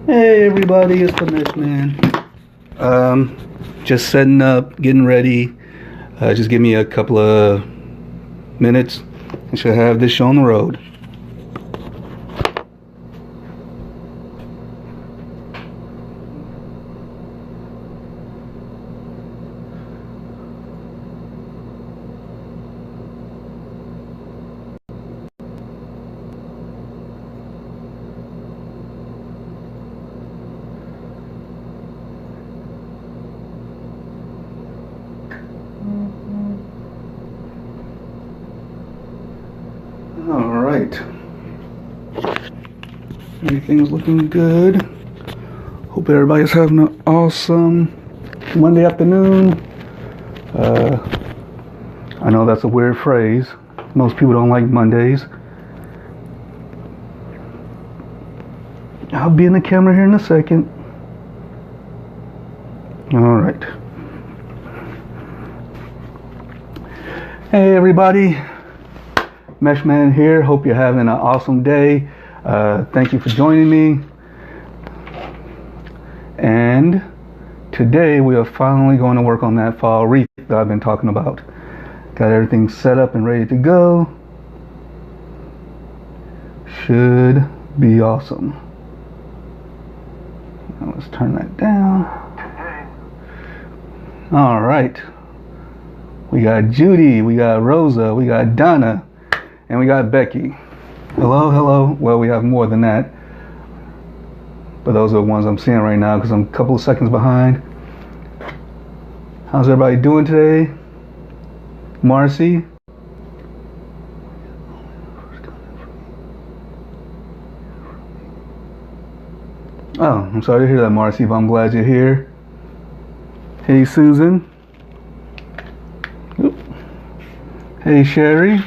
Hey everybody, it's the Mesh Man. Just setting up, getting ready. Just give me a couple of minutes. I should have this show on the road. Alright, everything's looking good. Hope everybody's having an awesome Monday afternoon. I know that's a weird phrase. Most people don't like Mondays. I'll be in the camera here in a second. Alright. Hey everybody. Meshman here. Hope you're having an awesome day. Thank you for joining me. And today we are finally going to work on that fall wreath that I've been talking about. Got everything set up and ready to go. Should be awesome. Now let's turn that down. All right. We got Judy, we got Rosa, we got Donna, and we got Becky. Hello, hello. Well, we have more than that. But those are the ones I'm seeing right now because I'm a couple of seconds behind. How's everybody doing today? Marcy? Oh, I'm sorry to hear that, Marcy, but I'm glad you're here. Hey, Susan. Oop. Hey, Sherry.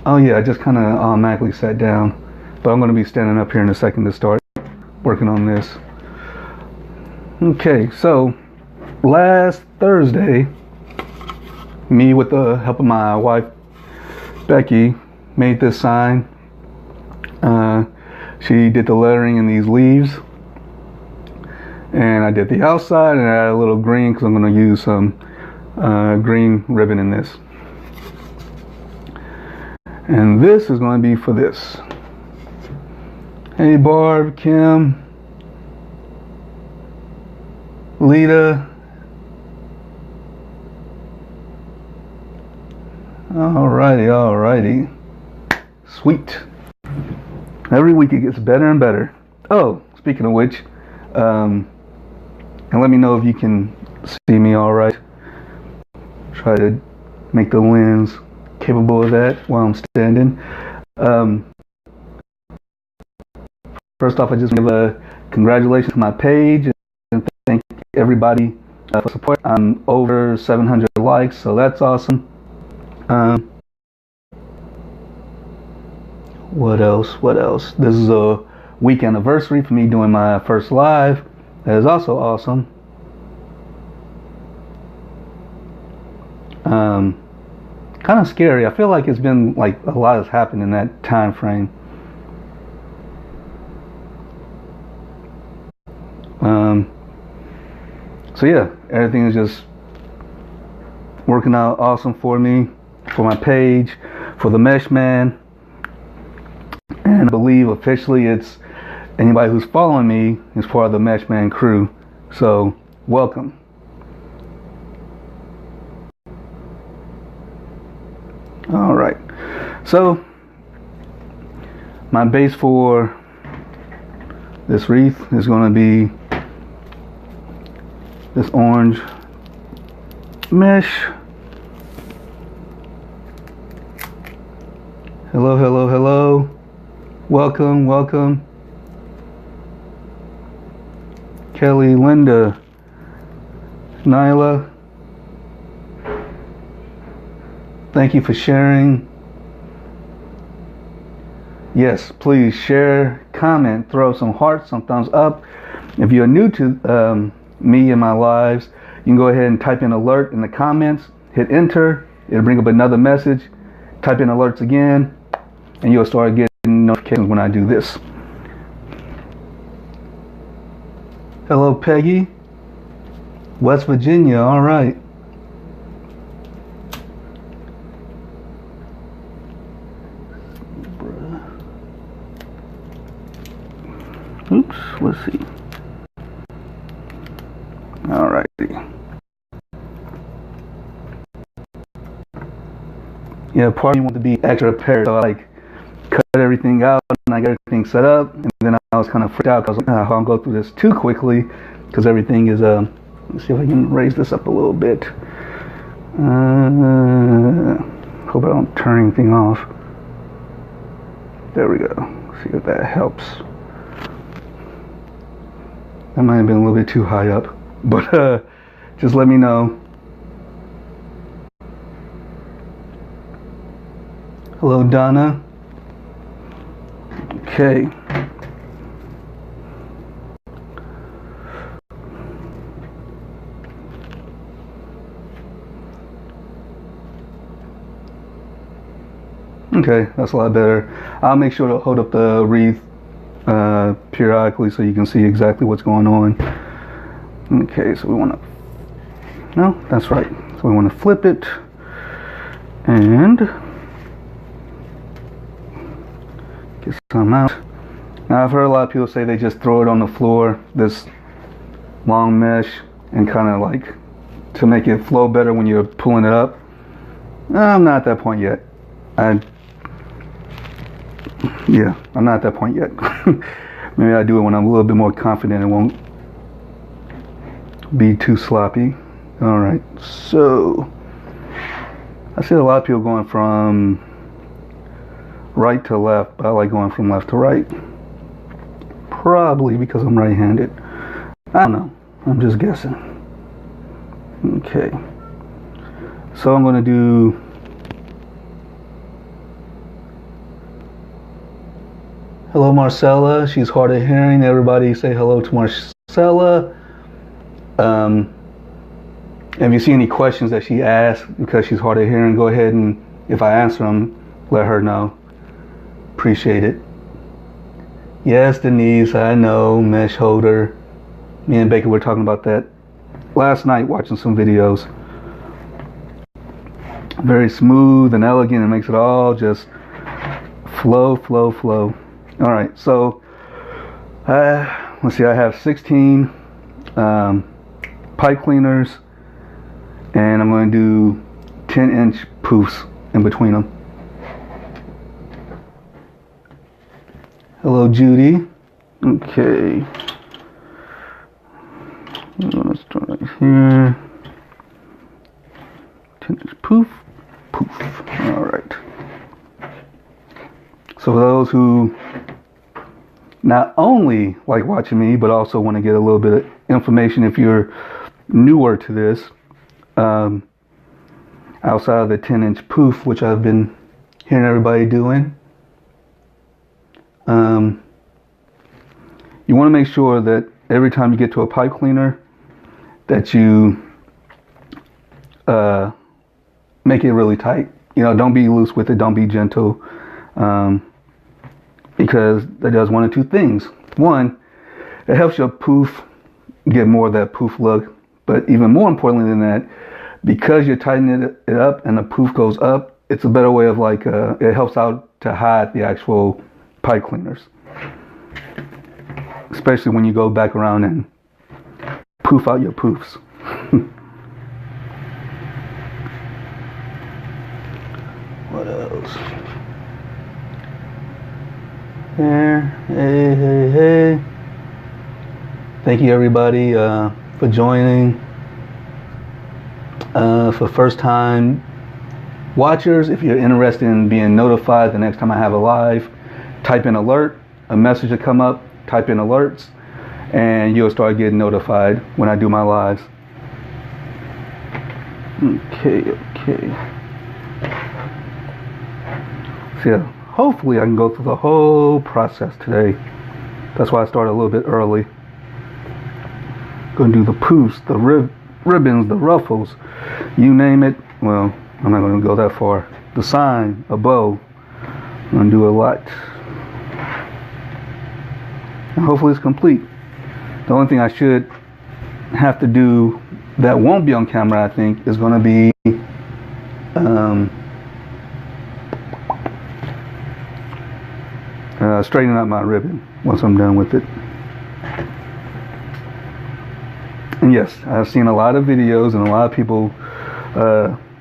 Oh yeah, I just kind of automatically sat down, but I'm going to be standing up here in a second to start working on this. Okay, so last Thursday, me with the help of my wife, Becky, made this sign. She did the lettering in these leaves, and I did the outside and I added a little green because I'm going to use some green ribbon in this. And this is going to be for this. Hey Barb, Kim, Lita. Alrighty, alrighty. Sweet. Every week it gets better and better. Oh, speaking of which, and let me know if you can see me alright. Try to make the lens capable of that while I'm standing. First off, I just give a congratulations to my page and thank everybody for support. I'm over 700 likes, so that's awesome. What else? This is a week anniversary for me doing my first live. That is also awesome. Kind of scary. I feel like it's been like a lot has happened in that time frame. So yeah, everything is just working out awesome for me, for my page, for the Mesh Man, and I believe officially it's anybody who's following me is part of the Mesh Man crew. So welcome. All right, so my base for this wreath is going to be this orange mesh. Hello, hello, hello. Welcome, welcome. Kelly, Linda, Nyla. Thank you for sharing. Yes, please share, comment, throw some hearts, some thumbs up. If you're new to me and my lives, you can go ahead and type in alert in the comments, hit enter, it'll bring up another message, type in alerts again, and you'll start getting notifications when I do this. Hello, Peggy. West Virginia, all right. Oops, let's see. All righty. Yeah, part of me wanted to be extra prepared, so I like cut everything out and I got everything set up, and then I was kind of freaked out because I don't go through this too quickly because everything is let's see if I can raise this up a little bit. Hope I don't turn anything off. There we go. See if that helps. That might have been a little bit too high up, but just let me know. Hello, Donna. Okay. Okay, that's a lot better. I'll make sure to hold up the wreath periodically so you can see exactly what's going on. Okay, so we want to, no, that's right. So we want to flip it and get some out. Now I've heard a lot of people say they just throw it on the floor, this long mesh, and kind of like to make it flow better when you're pulling it up. I'm not at that point yet. I'm not at that point yet. Maybe I do it when I'm a little bit more confident and won't be too sloppy. All right, so I see a lot of people going from right to left, but I like going from left to right. Probably because I'm right-handed. I don't know. I'm just guessing. Okay. So I'm going to do hello, Marcella. She's hard of hearing. Everybody say hello to Marcella. If you see any questions that she asked because she's hard of hearing, go ahead and if I answer them, let her know. Appreciate it. Yes, Denise, I know, mesh holder. Me and Baker were talking about that last night watching some videos. Very smooth and elegant. It makes it all just flow, flow, flow. All right, so let's see, I have 16 pipe cleaners, and I'm going to do 10-inch poofs in between them. Hello, Judy. Okay. I'm going to start right here. 10-inch poof, poof. All right. So for those who not only like watching me, but also want to get a little bit of information if you're newer to this, outside of the 10-inch poof, which I've been hearing everybody doing, you want to make sure that every time you get to a pipe cleaner that you make it really tight. You know, don't be loose with it, don't be gentle, because that does one of two things. One, it helps your poof get more of that poof look, but even more importantly than that, because you're tightening it up and the poof goes up, it's a better way of like, it helps out to hide the actual pipe cleaners. Especially when you go back around and poof out your poofs. What else? There. Hey, hey, hey. Thank you everybody for joining. For first time watchers, if you're interested in being notified the next time I have a live, type in alert, a message will come up, type in alerts, and you'll start getting notified when I do my lives. Okay. So yeah, hopefully I can go through the whole process today. That's why I started a little bit early. Gonna do the poofs, the ribbons, the ruffles, you name it. Well, I'm not gonna go that far. The sign, a bow, I'm gonna do a lot. And hopefully it's complete. The only thing I should have to do that won't be on camera, I think, is gonna be straightening out my ribbon once I'm done with it. And yes, I've seen a lot of videos, and a lot of people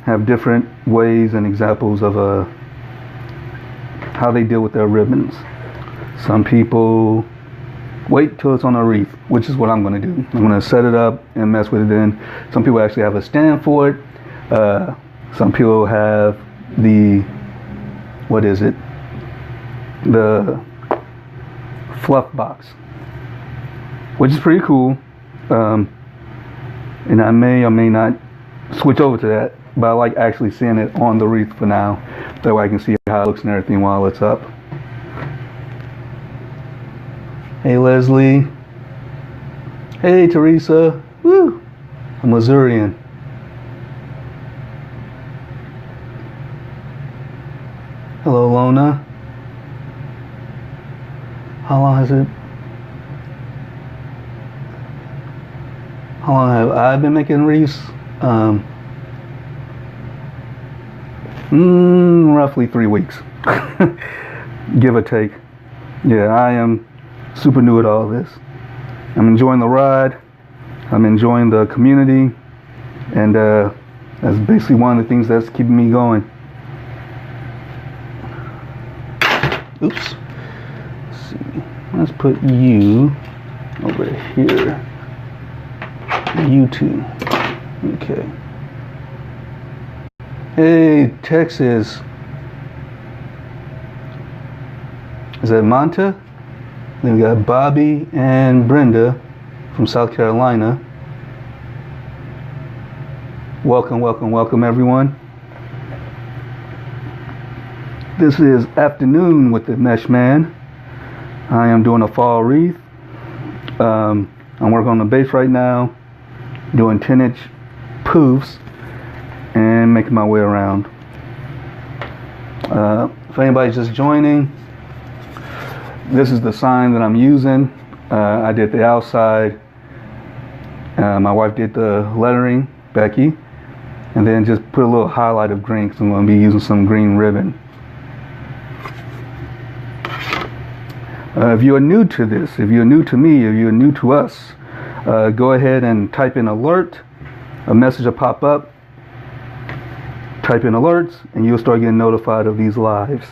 have different ways and examples of how they deal with their ribbons. Some people wait till it's on a wreath, which is what I'm going to do. I'm going to set it up and mess with it in. Some people actually have a stand for it. Some people have the, what is it? The fluff box, which is pretty cool. And I may or may not switch over to that, but I like actually seeing it on the wreath for now. That way I can see how it looks and everything while it's up. Hey Leslie. Hey Teresa. Woo! A Missourian. Hello Lona. How long has it? How long have I been making wreaths? Roughly 3 weeks, give or take. Yeah, I am super new at all this. I'm enjoying the ride. I'm enjoying the community, and that's basically one of the things that's keeping me going. Oops. Let's see. Let's put you over here. You two. Okay. Hey, Texas. Is that Monta? Then we got Bobby and Brenda from South Carolina. Welcome, welcome, welcome, everyone. This is Afternoon with the Mesh Man. I am doing a fall wreath. I'm working on the base right now, doing 10-inch poofs and making my way around. If anybody's just joining, this is the sign that I'm using. I did the outside. My wife did the lettering, Becky, and then just put a little highlight of green because I'm going to be using some green ribbon. If you are new to this, if you're new to me, if you're new to us, go ahead and type in alert. A message will pop up. Type in alerts and you'll start getting notified of these lives.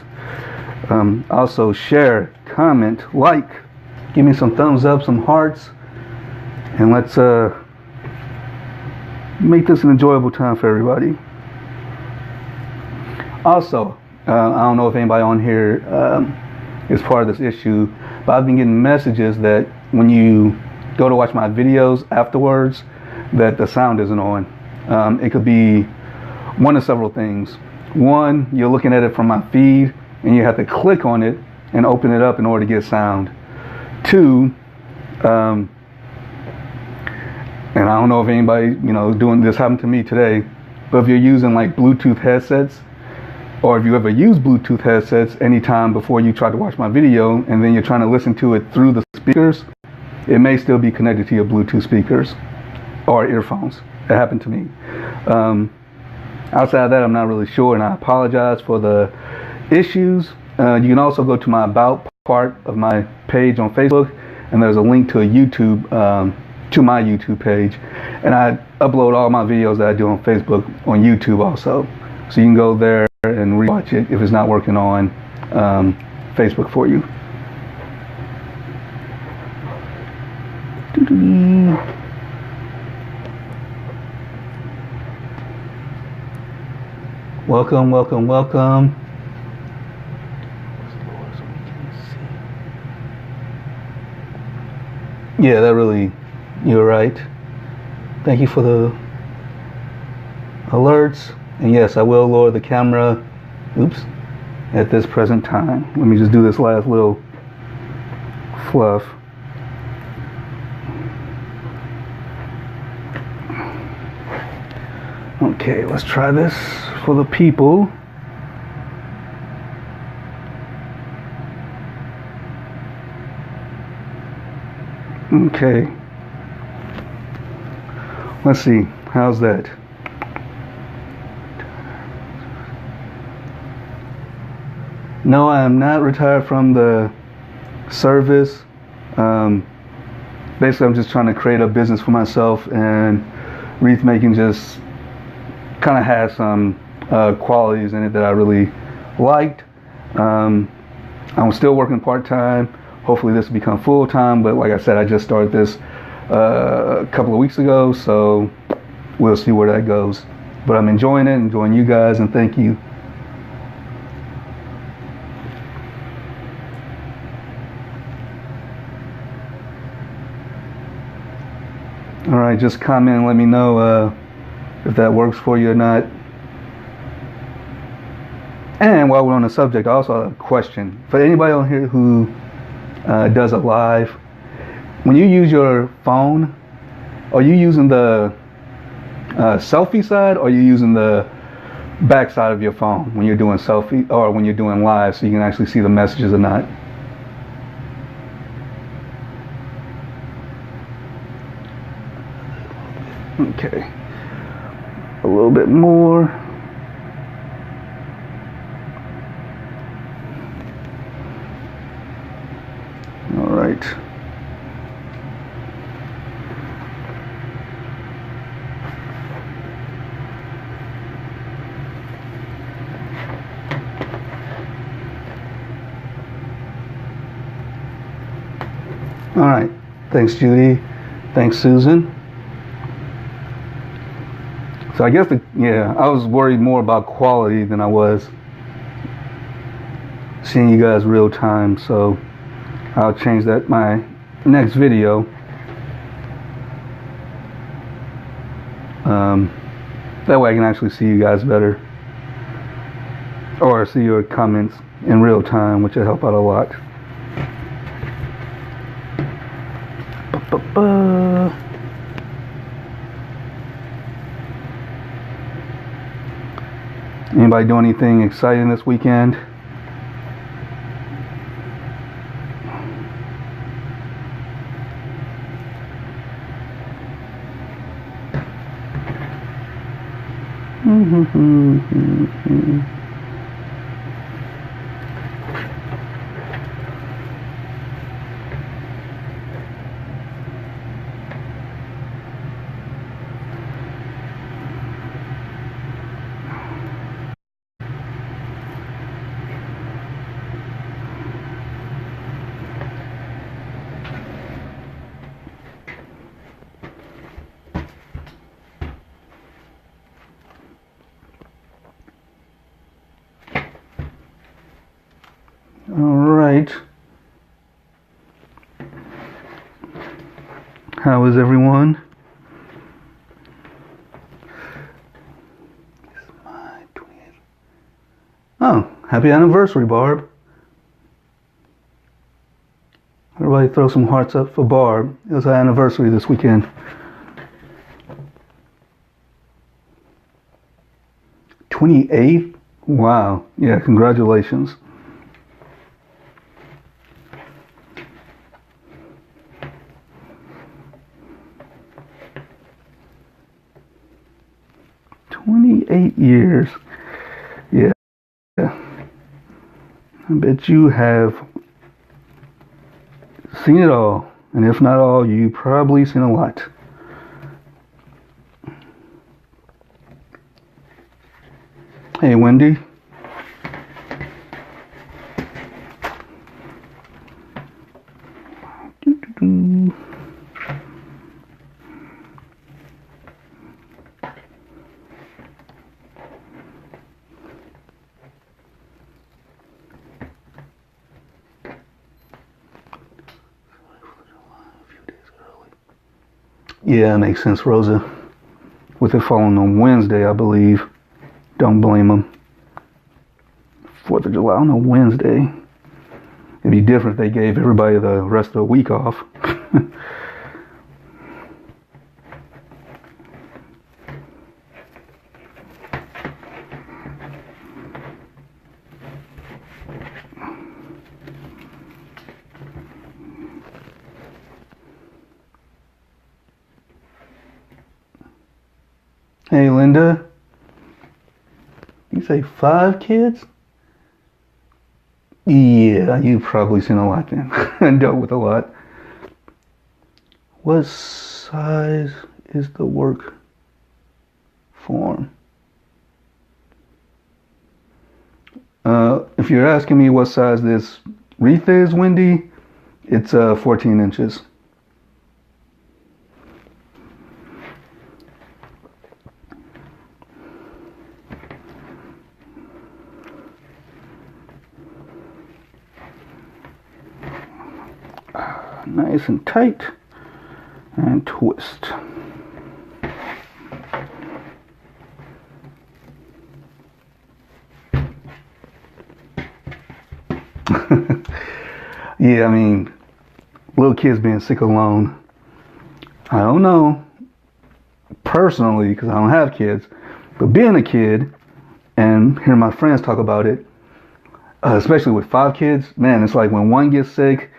Also share, comment, like, give me some thumbs up, some hearts, and let's make this an enjoyable time for everybody. Also, I don't know if anybody on here is part of this issue, but I've been getting messages that when you go to watch my videos afterwards, that the sound isn't on. It could be one of several things. One, you're looking at it from my feed and you have to click on it and open it up in order to get sound. Two, and I don't know if anybody, doing this happened to me today, but if you're using like Bluetooth headsets, or if you ever use Bluetooth headsets anytime before you try to watch my video and then you're trying to listen to it through the speakers, it may still be connected to your Bluetooth speakers or earphones. It happened to me. Outside of that, I'm not really sure, and I apologize for the issues. You can also go to my About part of my page on Facebook, and there's a link to a YouTube, to my YouTube page, and I upload all my videos that I do on Facebook on YouTube also. So you can go there and rewatch it if it's not working on Facebook for you. Welcome, welcome, welcome. Yeah, that really, you're right. Thank you for the alerts. And yes, I will lower the camera, at this present time. Let me just do this last little fluff. Okay, let's try this for the people. Okay. Let's see. How's that? No, I am not retired from the service. Basically, I'm just trying to create a business for myself, and wreath making just kind of has some qualities in it that I really liked. I'm still working part-time. Hopefully this will become full-time, but like I said, I just started this a couple of weeks ago, so we'll see where that goes. But I'm enjoying it, enjoying you guys, and thank you. All right, just comment and let me know if that works for you or not. And while we're on the subject, I also have a question for anybody on here who does it live. When you use your phone, are you using the selfie side, or are you using the back side of your phone when you're doing selfie, or when you're doing live, so you can actually see the messages or not? Okay, a little bit more. All right. All right. Thanks, Judy. Thanks, Susan. So I guess I was worried more about quality than I was seeing you guys real time. So I'll change that my next video. That way I can actually see you guys better, or see your comments in real time, which will help out a lot. Anybody doing anything exciting this weekend? All right. How is everyone? Oh, happy anniversary, Barb. Everybody throw some hearts up for Barb. It was her anniversary this weekend. 28th? Wow. Yeah, congratulations. Years. Yeah. I bet you have seen it all. And if not all, you probably seen a lot. Hey, Wendy. Yeah, it makes sense, Rosa. With it falling on Wednesday, I believe. Don't blame them. 4th of July on a Wednesday. It'd be different if they gave everybody the rest of the week off. Hey, Linda. You say 5 kids? Yeah, you've probably seen a lot then. And dealt with a lot. What size is the work form? If you're asking me what size this wreath is, Wendy, it's 14 inches. Nice and tight, and twist. Yeah, I mean, little kids being sick alone, I don't know personally because I don't have kids, but being a kid and hearing my friends talk about it, especially with 5 kids, man, it's like when one gets sick,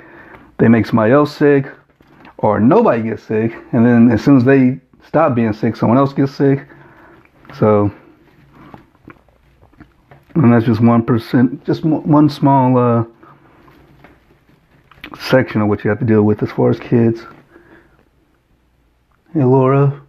they make somebody else sick, or nobody gets sick, and then as soon as they stop being sick, someone else gets sick. So, and that's just 1%, just one small section of what you have to deal with as far as kids. Hey, Laura.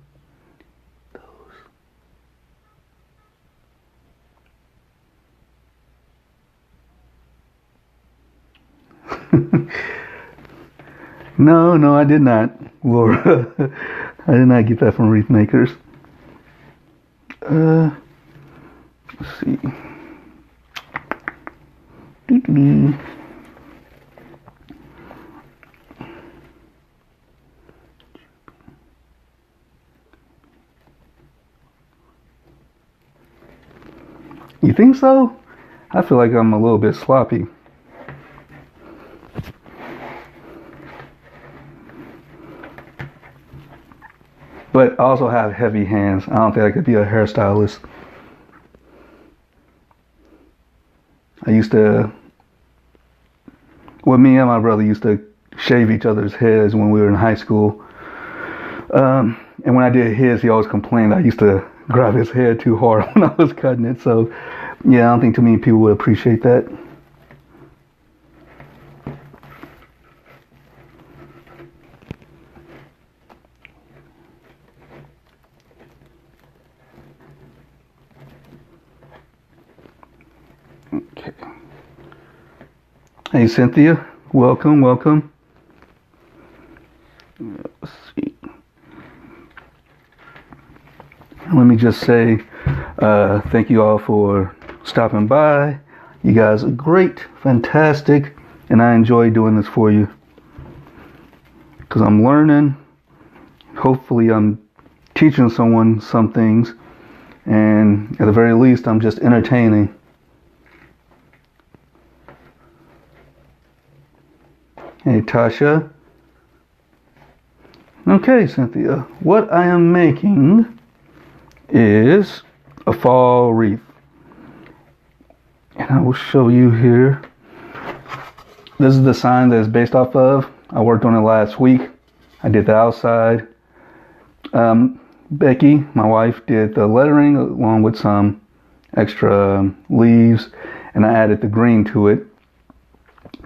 No, I did not, Laura. I did not get that from Wreath Makers. Let's see. You think so? I feel like I'm a little bit sloppy. But I also have heavy hands. I don't think I could be a hairstylist. Me and my brother used to shave each other's heads when we were in high school. And when I did his, he always complained I used to grab his head too hard when I was cutting it. So, yeah, I don't think too many people would appreciate that. Okay. Hey, Cynthia. Welcome. Let's see. Let me just say thank you all for stopping by. You guys are great, fantastic, and I enjoy doing this for you because I'm learning. Hopefully I'm teaching someone some things, and at the very least I'm just entertaining. Hey, Tasha. Okay, Cynthia. What I am making is a fall wreath. And I will show you here. This is the sign that it's based off of. I worked on it last week. I did the outside. Becky, my wife, did the lettering along with some extra leaves. And I added the green to it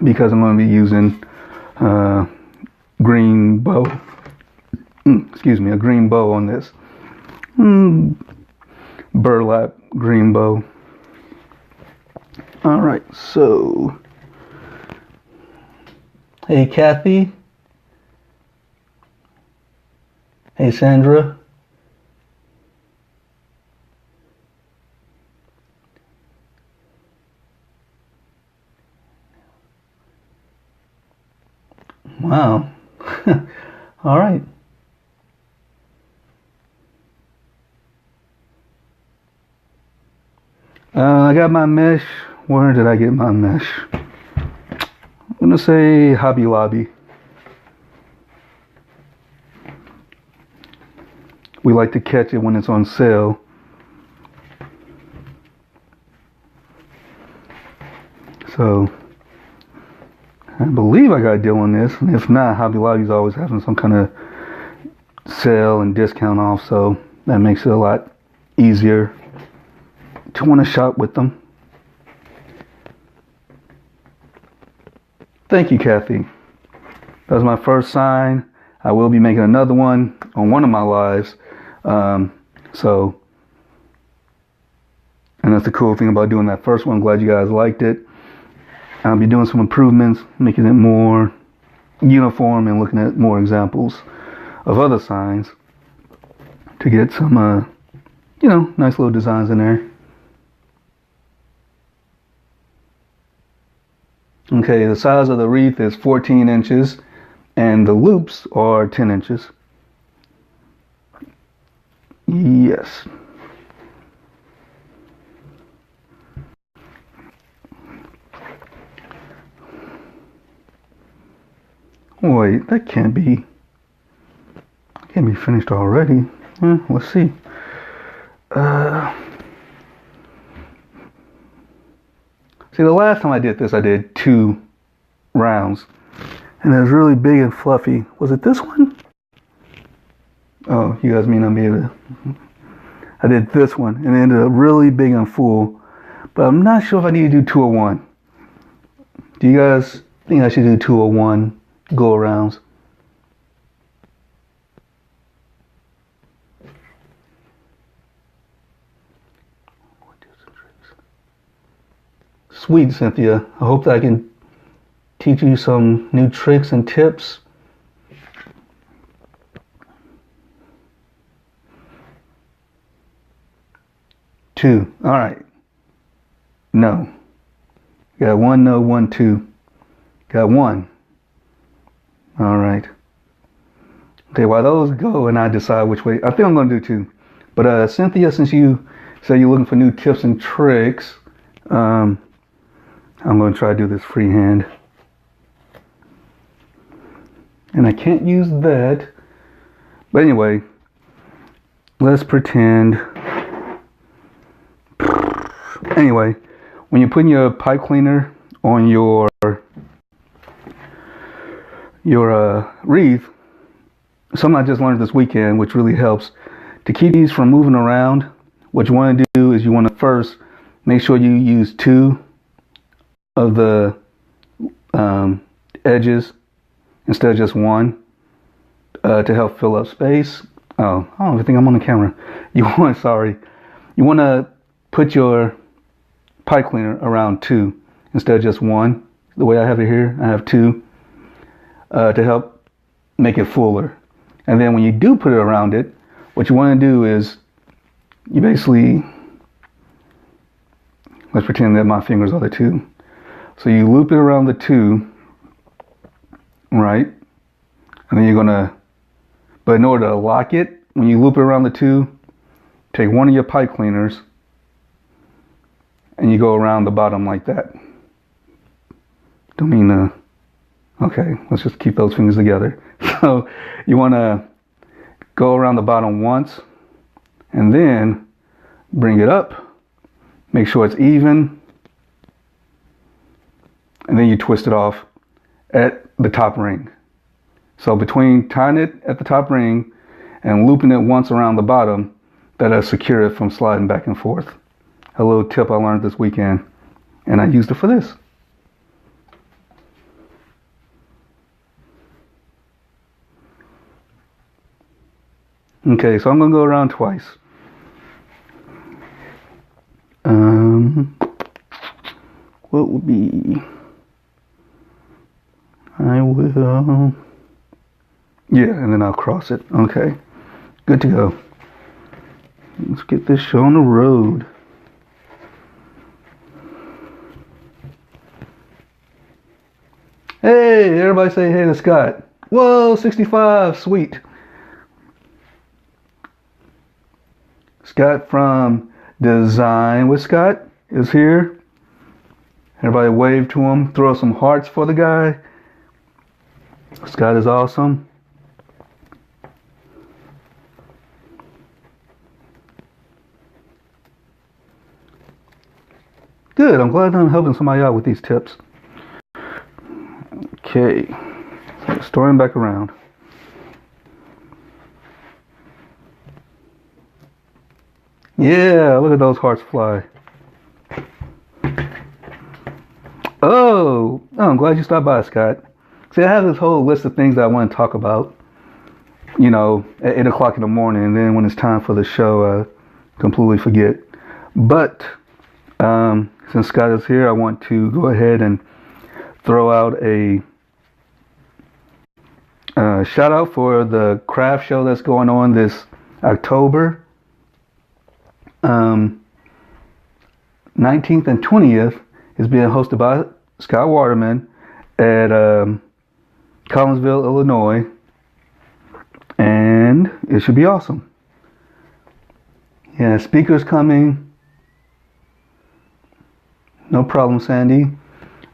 because I'm going to be using green bow. A green bow on this. Burlap green bow. Alright, so. Hey, Kathy. Hey, Sandra. Wow. All right. I got my mesh. Where did I get my mesh? I'm going to say Hobby Lobby. We like to catch it when it's on sale. So, I believe I got a deal on this. And if not, Hobby Lobby's always having some kind of sale and discount off. So, that makes it a lot easier to want to shop with them. Thank you, Kathy. That was my first sign. I will be making another one on one of my lives. And that's the cool thing about doing that first one. I'm glad you guys liked it. I'll be doing some improvements, making it more uniform and looking at more examples of other signs to get some, nice little designs in there. Okay, the size of the wreath is 14 inches and the loops are 10 inches. Yes. Wait, that can't be finished already. Let's see. See, the last time I did this, I did 2 rounds. And it was really big and fluffy. Was it this one? Oh, you guys may not be able to. I did this one, and it ended up really big and full. But I'm not sure if I need to do 2 or 1. Do you guys think I should do 2 or 1 go-arounds? Sweet, Cynthia. I hope that I can teach you some new tricks and tips. Two. All right. No. Got 1, no, 1, 2. Got 1. All right. Okay, while those go and I decide which way, I think I'm going to do 2. But Cynthia, since you say you're looking for new tips and tricks, I'm going to try to do this freehand. And I can't use that. But anyway, let's pretend. Anyway, when you're putting your pipe cleaner on your wreath, something I just learned this weekend, which really helps to keep these from moving around. What you want to do is you want to first make sure you use 2 of the edges instead of just 1 to help fill up space. Oh, I don't even think I'm on the camera. You want to put your pipe cleaner around 2 instead of just 1. The way I have it here, I have 2 to help make it fuller. And then when you do put it around it, what you want to do is you basically, let's pretend that my fingers are the 2. So you loop it around the 2, right? And then you're gonna, but in order to lock it, when you loop it around the 2, take one of your pipe cleaners and you go around the bottom like that. Don't mean to, okay, let's just keep those fingers together. So you wanna go around the bottom once and then bring it up, make sure it's even, and then you twist it off at the top ring. So between tying it at the top ring and looping it once around the bottom, that'll secure it from sliding back and forth. A little tip I learned this weekend, and I used it for this. Okay, so I'm gonna go around twice. What would be? I will. Yeah, and then I'll cross it. Okay, good to go. Let's get this show on the road. Hey, everybody say hey to Scott. Whoa, 65, sweet. Scott from Design with Scott is here. Everybody wave to him. Throw some hearts for the guy. Scott is awesome. Good, I'm glad I'm helping somebody out with these tips. Okay, so storing back around. Yeah, look at those hearts fly. Oh, I'm glad you stopped by, Scott. See, I have this whole list of things that I want to talk about, at 8 o'clock in the morning, and then when it's time for the show, I completely forget. But since Scott is here, I want to go ahead and throw out a shout out for the craft show that's going on this October 19th and 20th. Is being hosted by Scott Waterman at Collinsville, Illinois, and it should be awesome. Yeah, speakers coming. No problem, Sandy.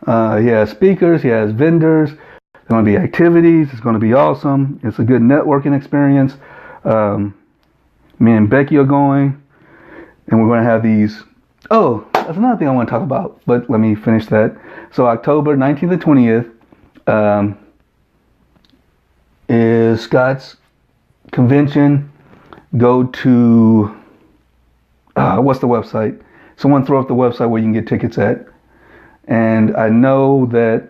He has speakers, he has vendors. There's going to be activities. It's going to be awesome. It's a good networking experience. Me and Becky are going, and we're going to have these. Oh, that's another thing I want to talk about, but let me finish that. So October 19th and 20th is Scott's convention. Go to, what's the website? Someone throw up the website where you can get tickets at. And I know that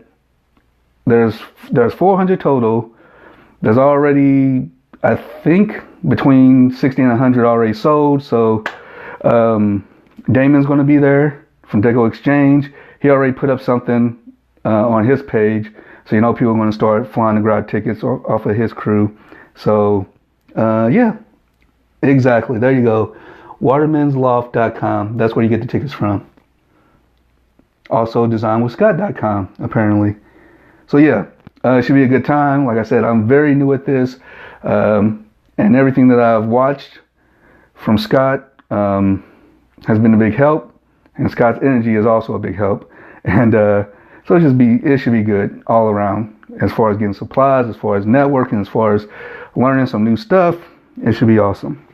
there's 400 total. There's already, I think, between 60 and 100 already sold. So Damon's going to be there from Deco Exchange. He already put up something on his page, so people are going to start flying to grab tickets off of his crew. So yeah, exactly. There you go. Watermansloft.com. That's where you get the tickets from. Also designwithscott.com, apparently. So yeah, it should be a good time. Like I said, I'm very new at this, and everything that I've watched from Scott has been a big help, and Scott's energy is also a big help, and so it should be good all around, as far as getting supplies, as far as networking, as far as learning some new stuff. It should be awesome.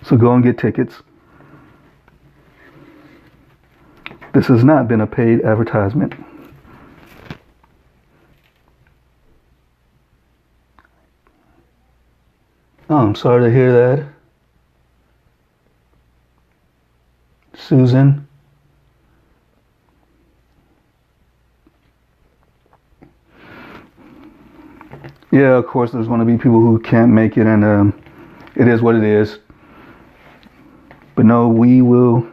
So go and get tickets. This has not been a paid advertisement. Oh, I'm sorry to hear that, Susan. Yeah, of course, there's going to be people who can't make it, and it is what it is. But no, we will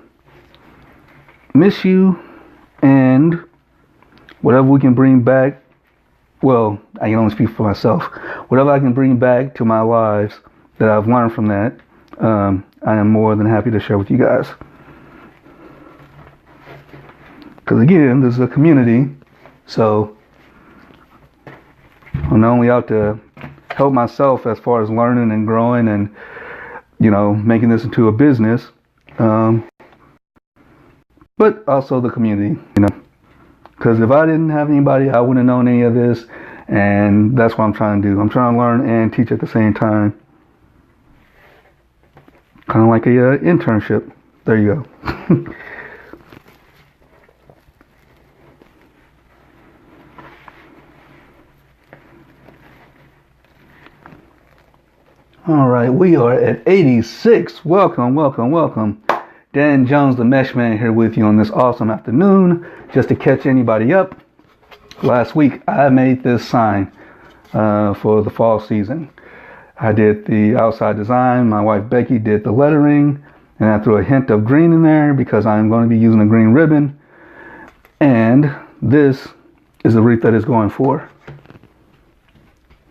miss you, and whatever we can bring back, well, I can only speak for myself. Whatever I can bring back to my lives that I've learned from that, I am more than happy to share with you guys. Because again, this is a community, so I'm not only out to help myself as far as learning and growing and, making this into a business, but also the community, because if I didn't have anybody, I wouldn't have known any of this, and that's what I'm trying to do. I'm trying to learn and teach at the same time. Kind of like a internship. There you go. All right, we are at 86. Welcome, welcome, welcome. Dan Jones, the Mesh Man, here with you on this awesome afternoon. Just to catch anybody up, last week I made this sign for the fall season. I did the outside design. My wife Becky did the lettering, and I threw a hint of green in there because I'm going to be using a green ribbon. And this is the wreath that is going for.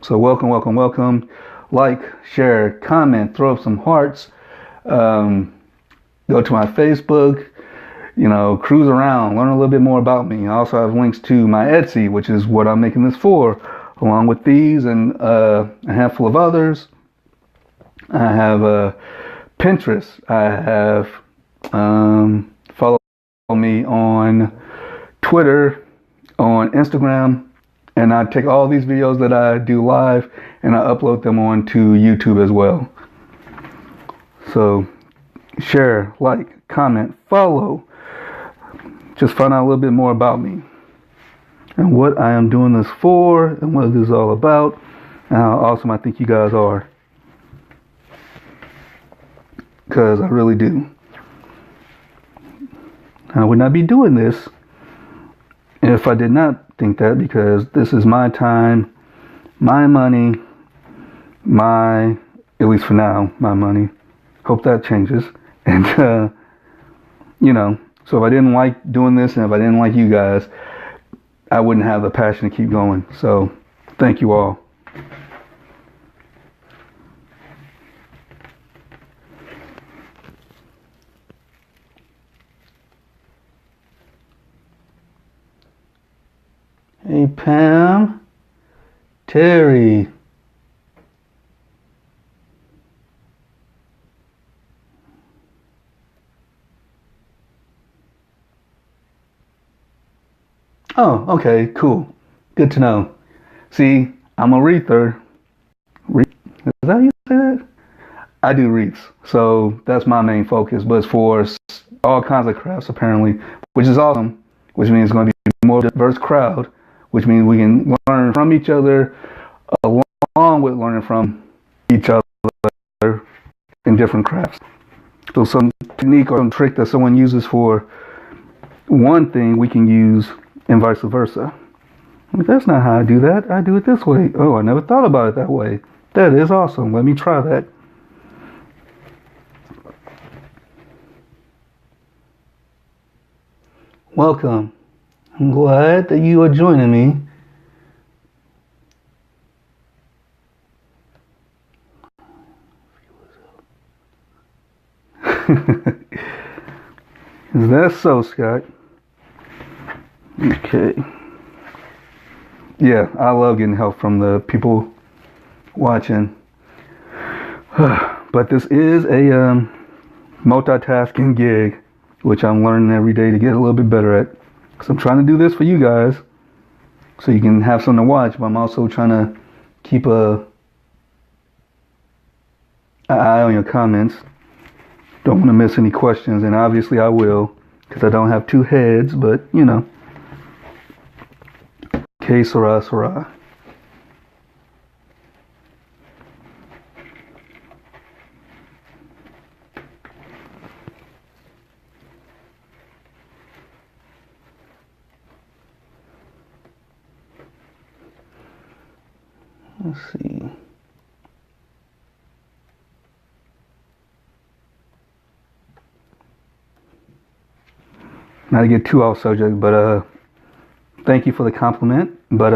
So welcome, welcome, welcome. Like, share, comment, throw up some hearts. Go to my Facebook, cruise around, learn a little bit more about me. I also have links to my Etsy, which is what I'm making this for, along with these and a handful of others. I have Pinterest. I have follow me on Twitter, on Instagram, and I take all these videos that I do live and I upload them onto YouTube as well. So share, like, comment, follow. Just find out a little bit more about me and what I am doing this for and what this is all about and how awesome I think you guys are. because I really do. I would not be doing this if I did not think that, because this is my time, my money, at least for now, my money. Hope that changes. And, so if I didn't like doing this and if I didn't like you guys, I wouldn't have the passion to keep going. So thank you all. Hey, Pam. Terry. Oh, okay, cool. Good to know. See, I'm a wreather. Is that how you say that? I do wreaths, so that's my main focus. But it's for all kinds of crafts, apparently, which is awesome, which means it's going to be a more diverse crowd, which means we can learn from each other along with learning from each other in different crafts. So some technique or some trick that someone uses for one thing, we can use and vice versa. That's not how I do that. I do it this way. Oh, I never thought about it that way. That is awesome. Let me try that. Welcome. I'm glad that you are joining me. Is that so, Scott? Okay. Yeah, I love getting help from the people watching. But this is a multitasking gig, which I'm learning every day to get a little bit better at. Because I'm trying to do this for you guys, so you can have something to watch, but I'm also trying to keep an eye on your comments. Don't want to miss any questions, and obviously I will, because I don't have two heads, but Que sera, sera. Let's see. Not to get too off subject, but thank you for the compliment. But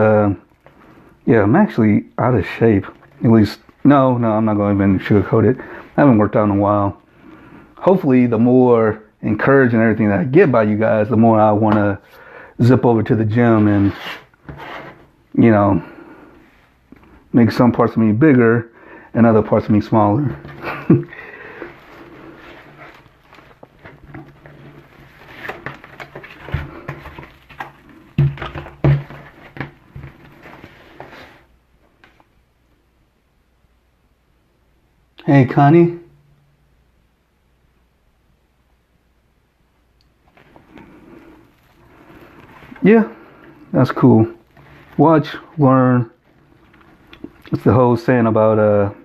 yeah, I'm actually out of shape. At least, no, I'm not going to even sugarcoat it. I haven't worked out in a while. Hopefully, the more encouragement and everything that I get by you guys, the more I want to zip over to the gym and, make some parts of me bigger and other parts of me smaller. Hey, Connie. Yeah, that's cool. Watch, learn. It's the whole saying about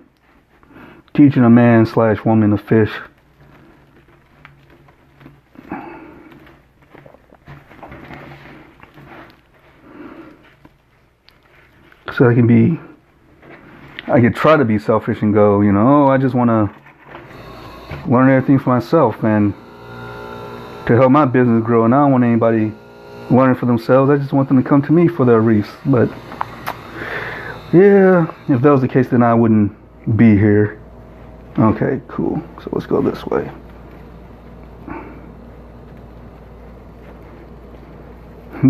teaching a man/woman to fish. So I could try to be selfish and go, I just want to learn everything for myself and to help my business grow. And I don't want anybody learning for themselves. I just want them to come to me for their wreaths. But yeah, if that was the case, then I wouldn't be here. Okay, cool. So let's go this way.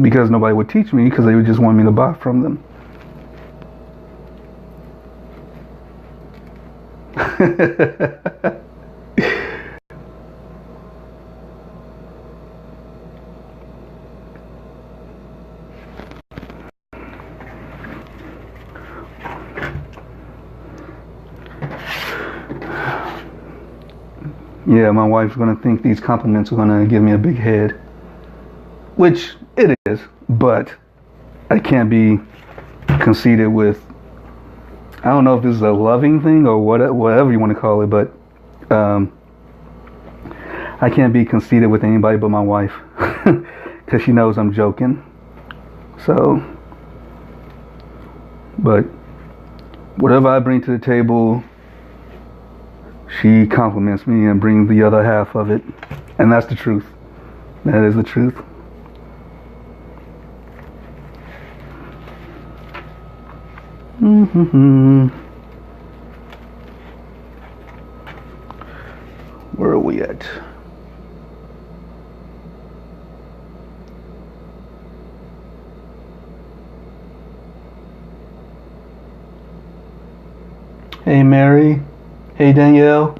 Because nobody would teach me, because they would just want me to buy from them. Yeah, my wife's going to think these compliments are going to give me a big head. Which it is, but I can't be conceited with, I don't know if this is a loving thing or whatever you want to call it, but I can't be conceited with anybody but my wife, because she knows I'm joking. So, but whatever I bring to the table, she compliments me and brings the other half of it. And that's the truth. That is the truth. Where are we at? Hey Mary, hey Danielle,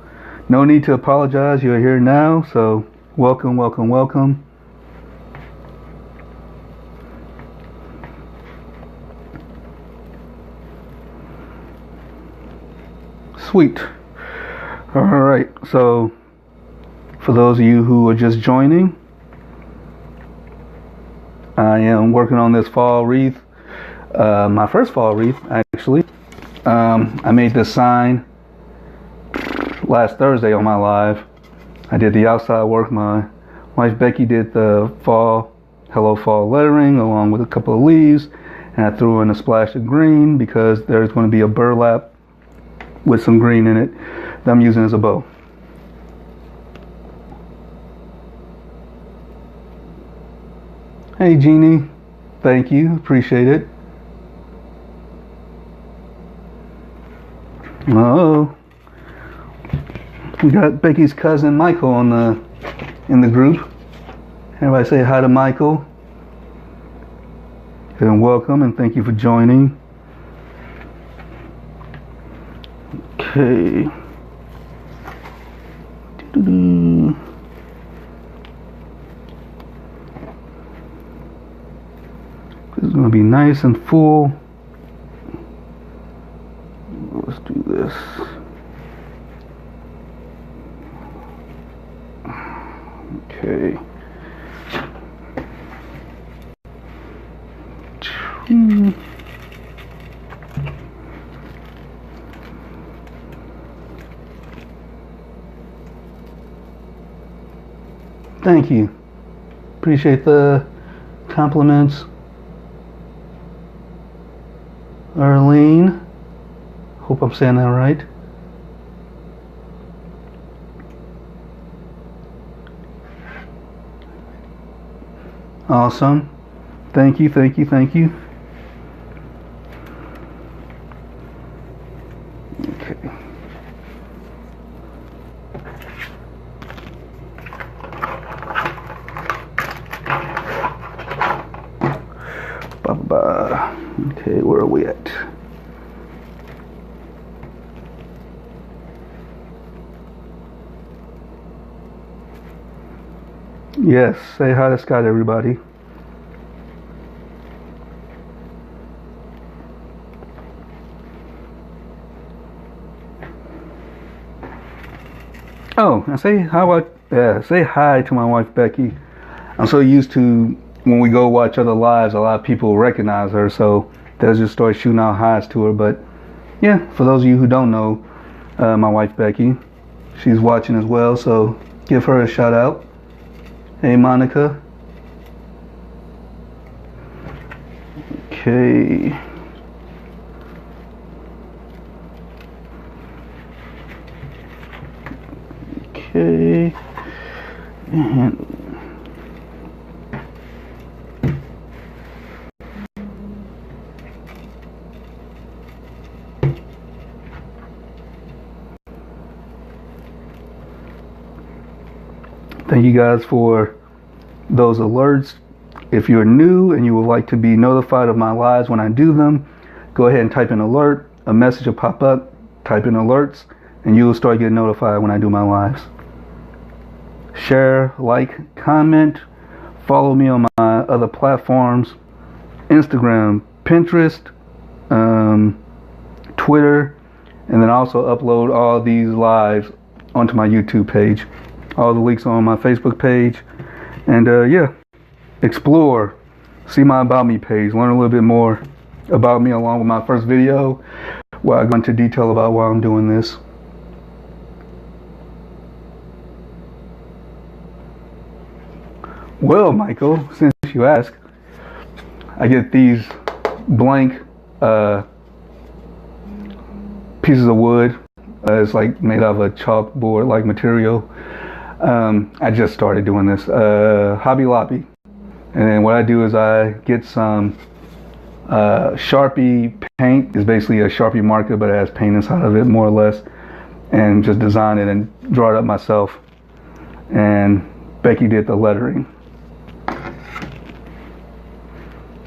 no need to apologize, you're here now, so welcome, welcome, welcome. Sweet. Alright, so for those of you who are just joining, I am working on this fall wreath, my first fall wreath actually. I made this sign last Thursday on my live. I did the outside work. My wife Becky did the fall, hello fall lettering along with a couple of leaves, and I threw in a splash of green because there's going to be a burlap with some green in it that I'm using as a bow. Hey Jeannie, thank you, appreciate it. Oh, we got Becky's cousin Michael in the group. Everybody say hi to Michael. And welcome and thank you for joining. Okay. This is going to be nice and full. Let's do this. Okay. Thank you. Appreciate the compliments. Arlene. Hope I'm saying that right. Awesome. Thank you, thank you, thank you. Okay. Bye-bye. Okay, where are we at? Yes, say hi to Scott, everybody. Oh, and say hi to my wife Becky. I'm so used to when we go watch other lives, a lot of people recognize her, so they'll just start shooting out highs to her. But yeah, for those of you who don't know, my wife Becky, she's watching as well, so give her a shout out. Hey Monica. Okay. Okay. And thank you guys for those alerts. If you're new and you would like to be notified of my lives when I do them, go ahead and type in alert. A message will pop up. Type in alerts and you will start getting notified when I do my lives. Share, like, comment, follow me on my other platforms, Instagram, Pinterest, Twitter, and then also upload all these lives onto my YouTube page. All the links are on my Facebook page. And yeah, explore, see my About Me page, learn a little bit more about me along with my first video where I go into detail about why I'm doing this. Well, Michael, since you ask, I get these blank pieces of wood. It's like made out of a chalkboard like material. I just started doing this. Hobby Lobby. And then what I do is I get some Sharpie paint. It's basically a Sharpie marker, but it has paint inside of it, more or less. And just design it and draw it up myself. And Becky did the lettering.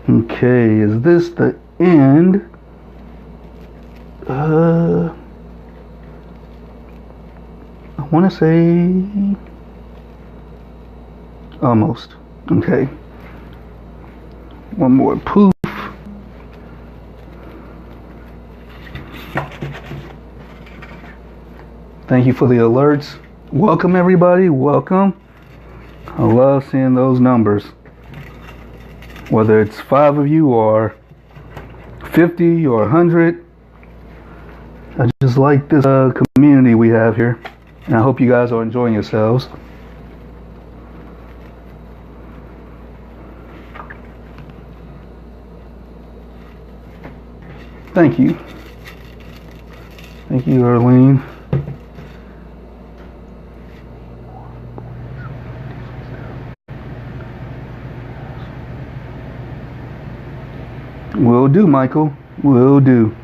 Okay, is this the end? I want to say almost. Okay. One more poof. Thank you for the alerts. Welcome everybody, welcome. I love seeing those numbers. Whether it's 5 of you or 50 or 100. I just like this community we have here. And I hope you guys are enjoying yourselves. Thank you. Thank you, Arlene. Will do, Michael. Will do.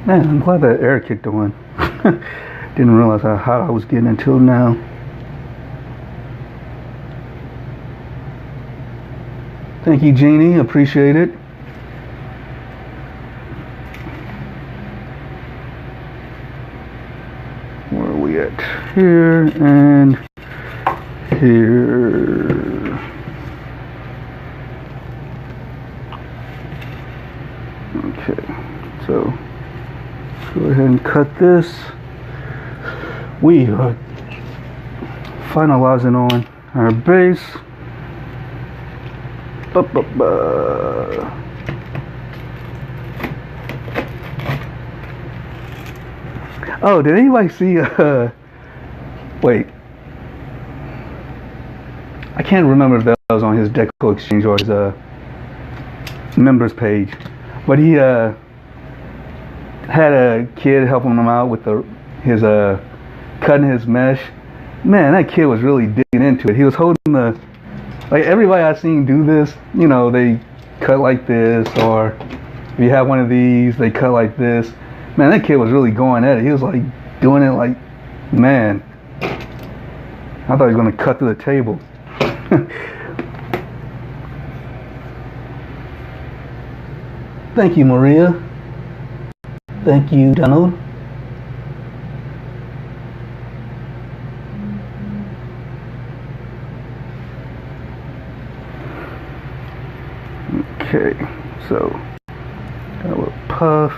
Man, I'm glad that air kicked on. Didn't realize how hot I was getting until now. Thank you, Jeannie. Appreciate it. Where are we at? Here and here. Okay, so let's go ahead and cut this. We are finalizing on our base. Oh, did anybody see, wait. I can't remember if that was on his Deco Exchange or his members page. But he had a kid helping him out with his cutting his mesh. Man, that kid was really digging into it. He was holding the, like everybody I've seen do this, you know, they cut like this, or if you have one of these, they cut like this. Man, that kid was really going at it. He was like doing it like, man. I thought he was going to cut through the table. Thank you, Maria. Thank you, Donald. Okay, so got a little puff.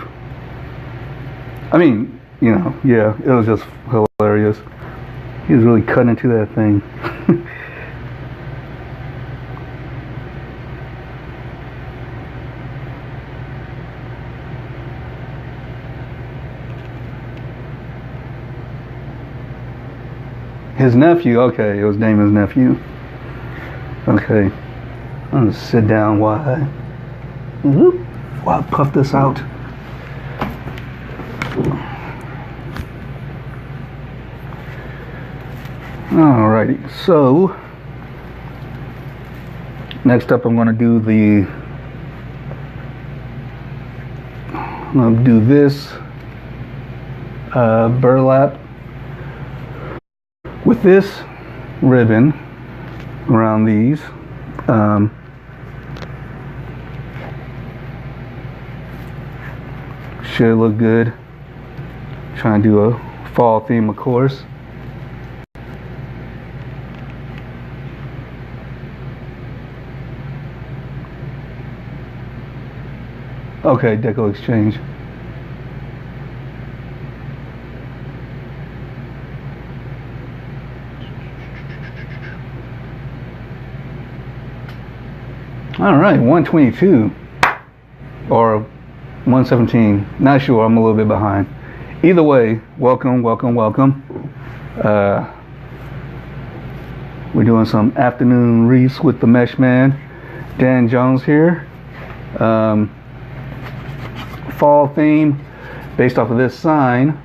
I mean, you know, yeah, it was just hilarious. He was really cutting into that thing. His nephew, okay, it was named his nephew. Okay, I'm gonna sit down while I puff this out. Alrighty, so next up I'm gonna do this burlap with this ribbon around these. Should look good. Trying to do a fall theme, of course. Okay, Deco Exchange. All right, 122, or 117. Not sure. I'm a little bit behind. Either way, welcome. We're doing some afternoon wreaths with the Mesh Man, Dan Jones here. Fall theme based off of this sign.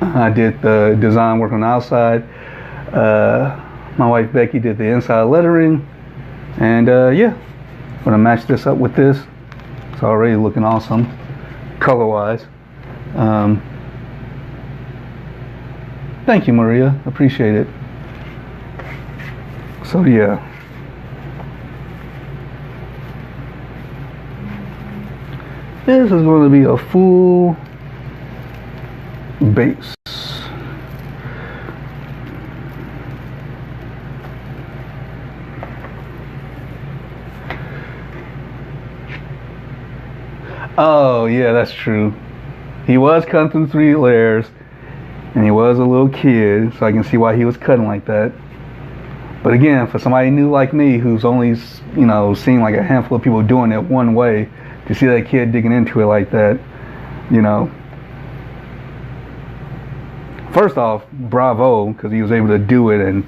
I did the design work on the outside. My wife Becky did the inside lettering. And yeah, I'm gonna match this up with this. It's already looking awesome, color-wise. Thank you, Maria. Appreciate it. So yeah. This is going to be a full base. Oh yeah, that's true. He was cutting through 3 layers, and he was a little kid, so I can see why he was cutting like that. But again, for somebody new like me, who's only, seen like a handful of people doing it one way, to see that kid digging into it like that, first off, bravo, because he was able to do it, and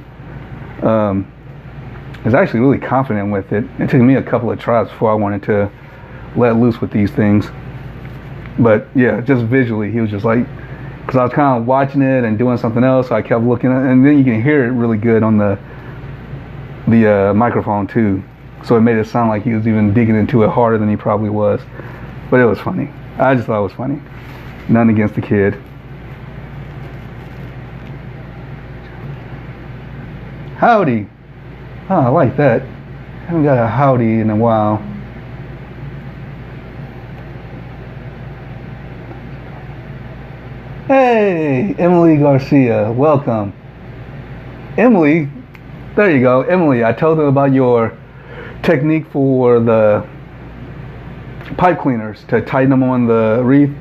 was actually really confident with it. It took me a couple of tries before I wanted to let loose with these things. But yeah, just visually, he was just like, because I was kind of watching it and doing something else, so I kept looking at it, and then you can hear it really good on the microphone too. So it made it sound like he was even digging into it harder than he probably was. But it was funny. I just thought it was funny. Nothing against the kid. Howdy. Oh, I like that. I haven't got a howdy in a while. Hey, Emily Garcia, welcome. Emily, there you go. Emily, I told them about your technique for the pipe cleaners to tighten them on the wreath.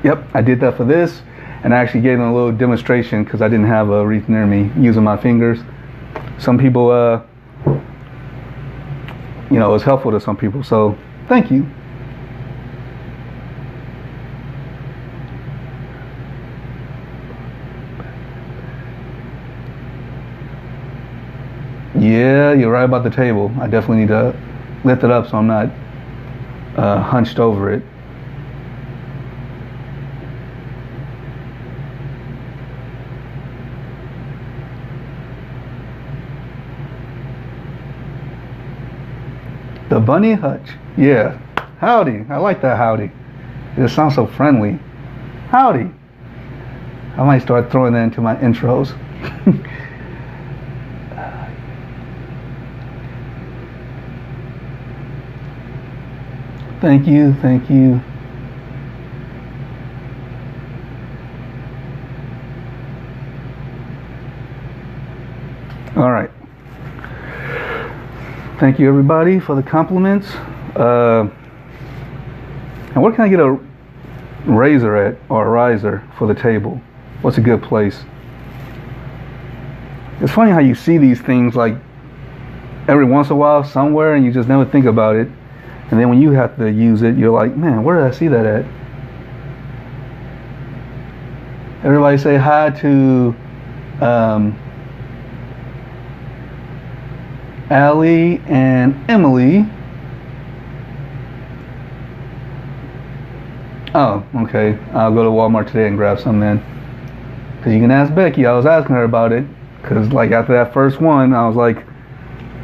Yep, I did that for this, and I actually gave them a little demonstration because I didn't have a wreath near me, using my fingers. Some people, it was helpful to some people, so thank you. Yeah, you're right about the table. I definitely need to lift it up so I'm not hunched over it. The bunny hutch. Yeah. Howdy. I like that howdy. It just sounds so friendly. Howdy. I might start throwing that into my intros. Thank you, thank you. All right. Thank you, everybody, for the compliments. And where can I get a razor at, or a riser for the table? What's a good place? It's funny how you see these things like every once in a while somewhere, and you just never think about it. And then when you have to use it, you're like, man, where did I see that at? Everybody say hi to Allie and Emily. Oh, okay. I'll go to Walmart today and grab some then. Because you can ask Becky. I was asking her about it. Because like after that first one, I was like,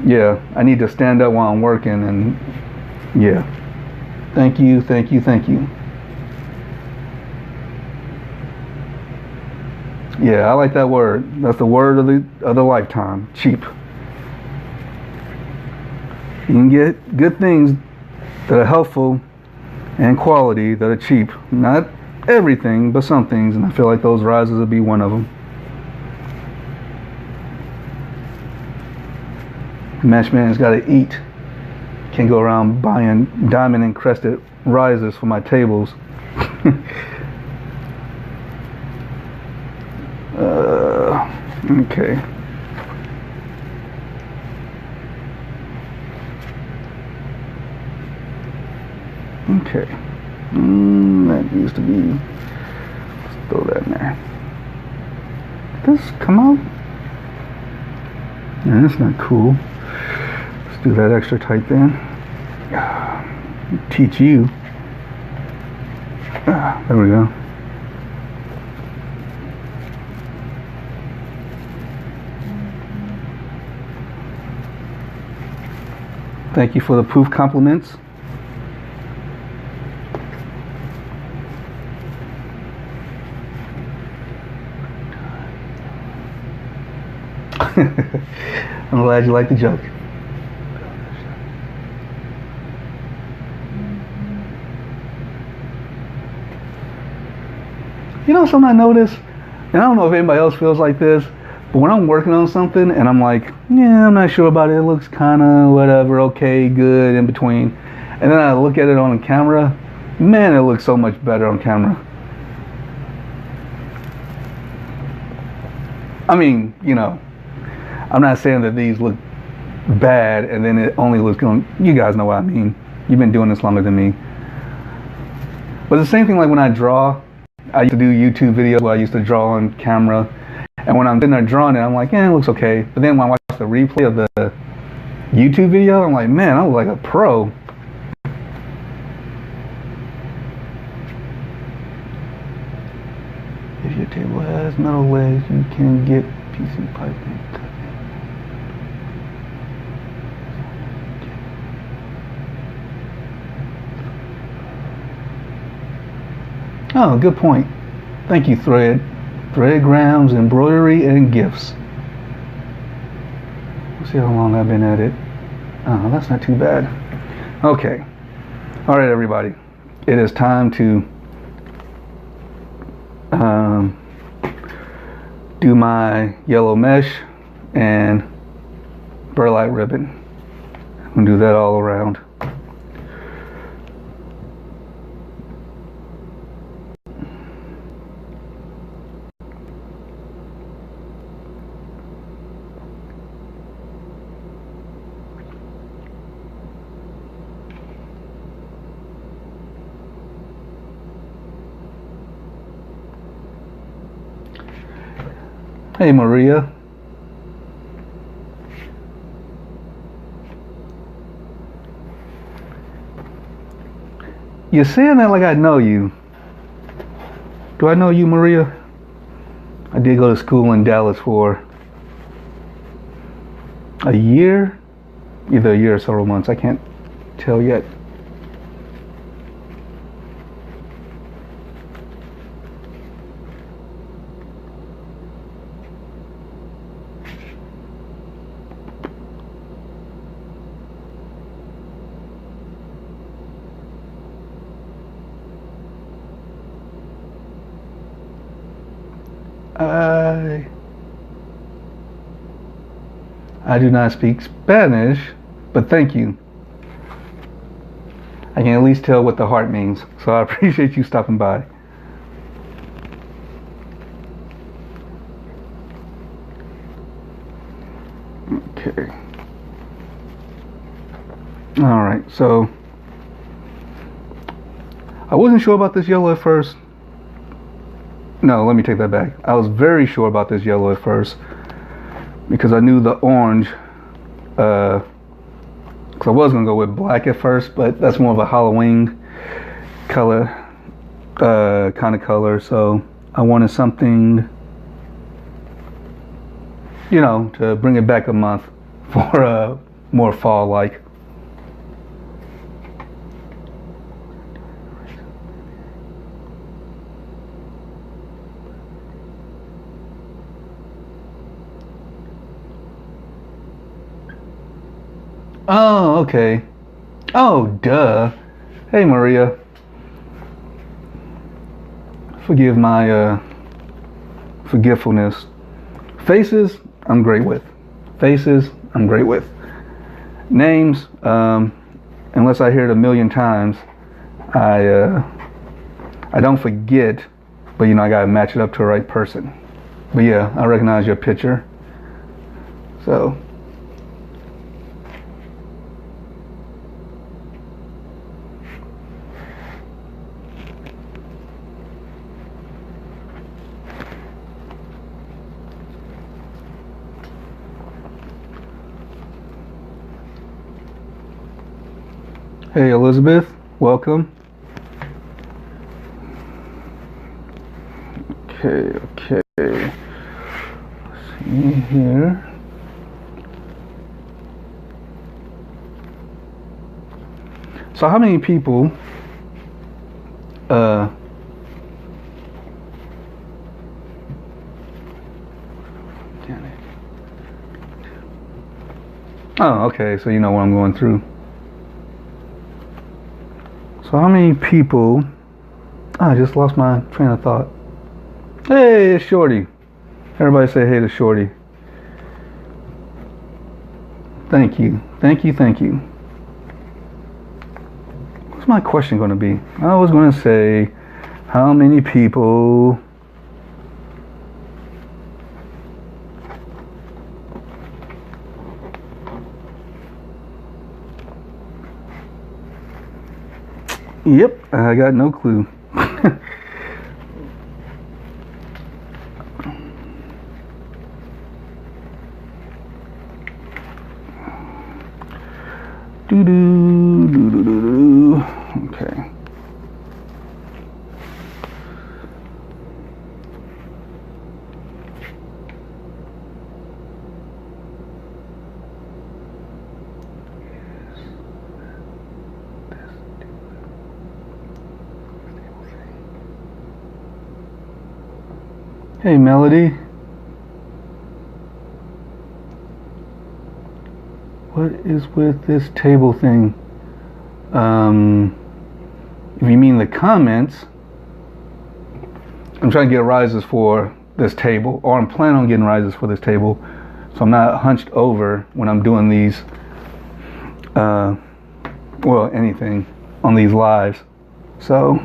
yeah, I need to stand up while I'm working. And yeah. Thank you, thank you, thank you. Yeah, I like that word. That's the word of the lifetime. Cheap. You can get good things that are helpful and quality that are cheap. Not everything, but some things, and I feel like those risers will be one of them. Meshman's got to eat. Can't go around buying diamond encrusted risers for my tables. Okay. Okay. That used to be. Let's throw that in there. Did this come out? Yeah, that's not cool. Let's do that extra tight then. Teach you. There we go. Thank you for the poof compliments. I'm glad you like the joke. You know something I noticed, and I don't know if anybody else feels like this, but when I'm working on something and I'm like, yeah, I'm not sure about it, it looks kind of whatever, okay, good, in between, and then I look at it on the camera, man, it looks so much better on camera. I mean, you know, I'm not saying that these look bad and then it only looks good. You guys know what I mean. You've been doing this longer than me. But the same thing like when I draw, I used to do YouTube videos where I used to draw on camera. And when I'm sitting there drawing it, I'm like, yeah, it looks okay. But then when I watch the replay of the YouTube video, I'm like, man, I look like a pro. If your table has metal legs, you can get PC piping. Oh, good point. Thank you, Thread. Threadgrams, embroidery, and gifts. Let's see how long I've been at it. Oh, that's not too bad. Okay. All right, everybody. It is time to do my yellow mesh and burlap ribbon. I'm going to do that all around. Hey, Maria. You're saying that like I know you. Do I know you, Maria? I did go to school in Dallas for a year, either a year or several months. I can't tell yet. I do not speak Spanish, but thank you. I can at least tell what the heart means, so I appreciate you stopping by. Okay. All right, so I wasn't sure about this yellow at first. No, let me take that back. I was very sure about this yellow at first because I knew the orange, because I was going to go with black at first, but that's more of a Halloween color, kind of color. So I wanted something, you know, to bring it back a month for more fall-like. Oh, okay. Oh, duh. Hey, Maria. Forgive my forgetfulness. Faces, I'm great with. Faces, I'm great with. Names, unless I hear it a million times, I don't forget, but you know I gotta match it up to the right person. But yeah, I recognize your picture. So. Hey Elizabeth, welcome. Okay. Let's see here. So how many people damn it. Oh, okay, so you know what I'm going through. So how many people I just lost my train of thought. Hey, it's Shorty. Everybody say hey to Shorty. Thank you. What's my question going to be? I was going to say, how many people Yep, I got no clue. Okay. Hey, Melody. What is with this table thing? If you mean the comments, I'm trying to get rises for this table, or I'm planning on getting rises for this table, so I'm not hunched over when I'm doing these, well, anything on these lives. So,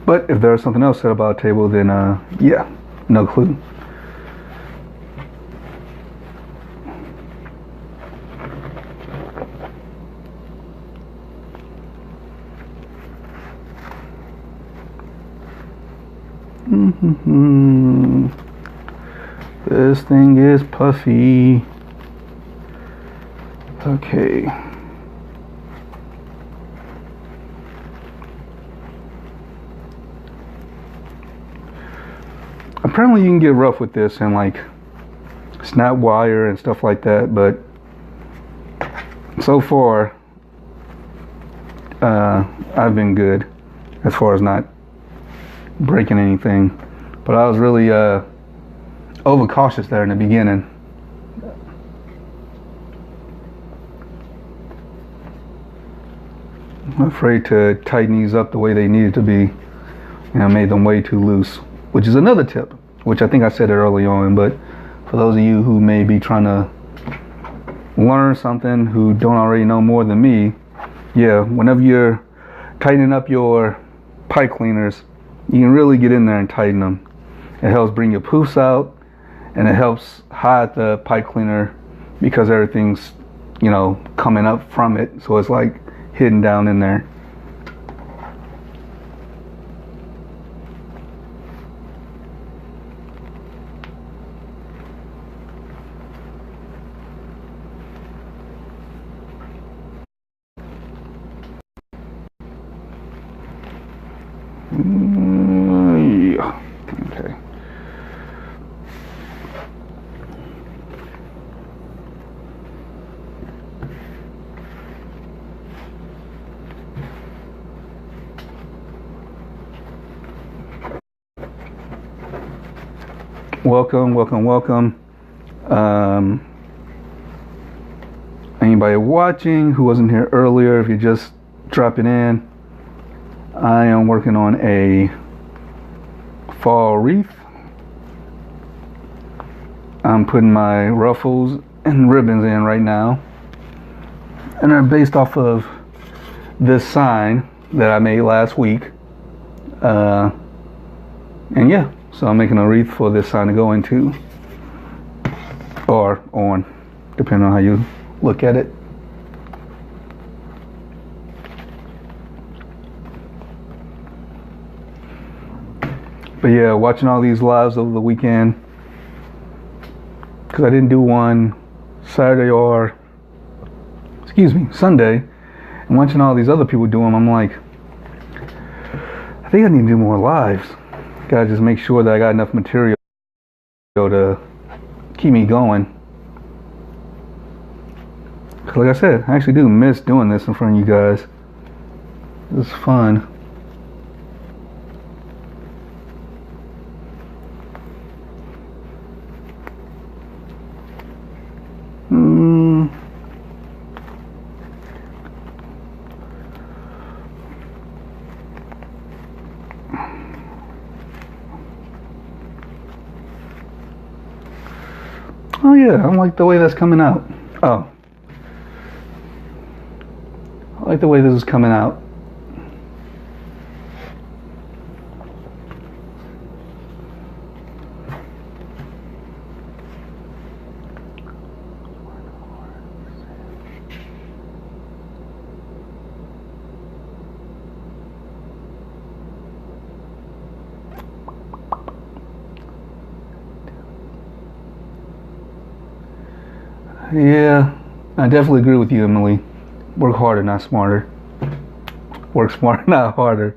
but if there's something else said about a table, then yeah, no clue. This thing is puffy. Okay. Apparently you can get rough with this and like snap wire and stuff like that, but so far I've been good as far as not breaking anything. But I was really overcautious there in the beginning. I'm afraid to tighten these up the way they needed to be, and I made them way too loose, which is another tip, which I think I said it early on, but for those of you who may be trying to learn something, who don't already know more than me, yeah, whenever you're tightening up your pipe cleaners, you can really get in there and tighten them. It helps bring your poofs out, and it helps hide the pipe cleaner because everything's, you know, coming up from it, so it's like hidden down in there. Yeah. Okay. Welcome. Anybody watching who wasn't here earlier, if you're just dropping in, I am working on a fall wreath. I'm putting my ruffles and ribbons in right now, and they're based off of this sign that I made last week. And yeah, so I'm making a wreath for this sign to go into, or on, depending on how you look at it. But yeah, watching all these lives over the weekend, because I didn't do one Saturday or, Sunday, and watching all these other people do them, I'm like, I think I need to do more lives. Gotta just make sure that I got enough material to keep me going. Cause like I said, I actually do miss doing this in front of you guys. It's fun. Oh yeah, I like the way that's coming out. Oh. I like the way this is coming out. Yeah, I definitely agree with you, Emily. Work harder, not smarter. Work smarter, not harder.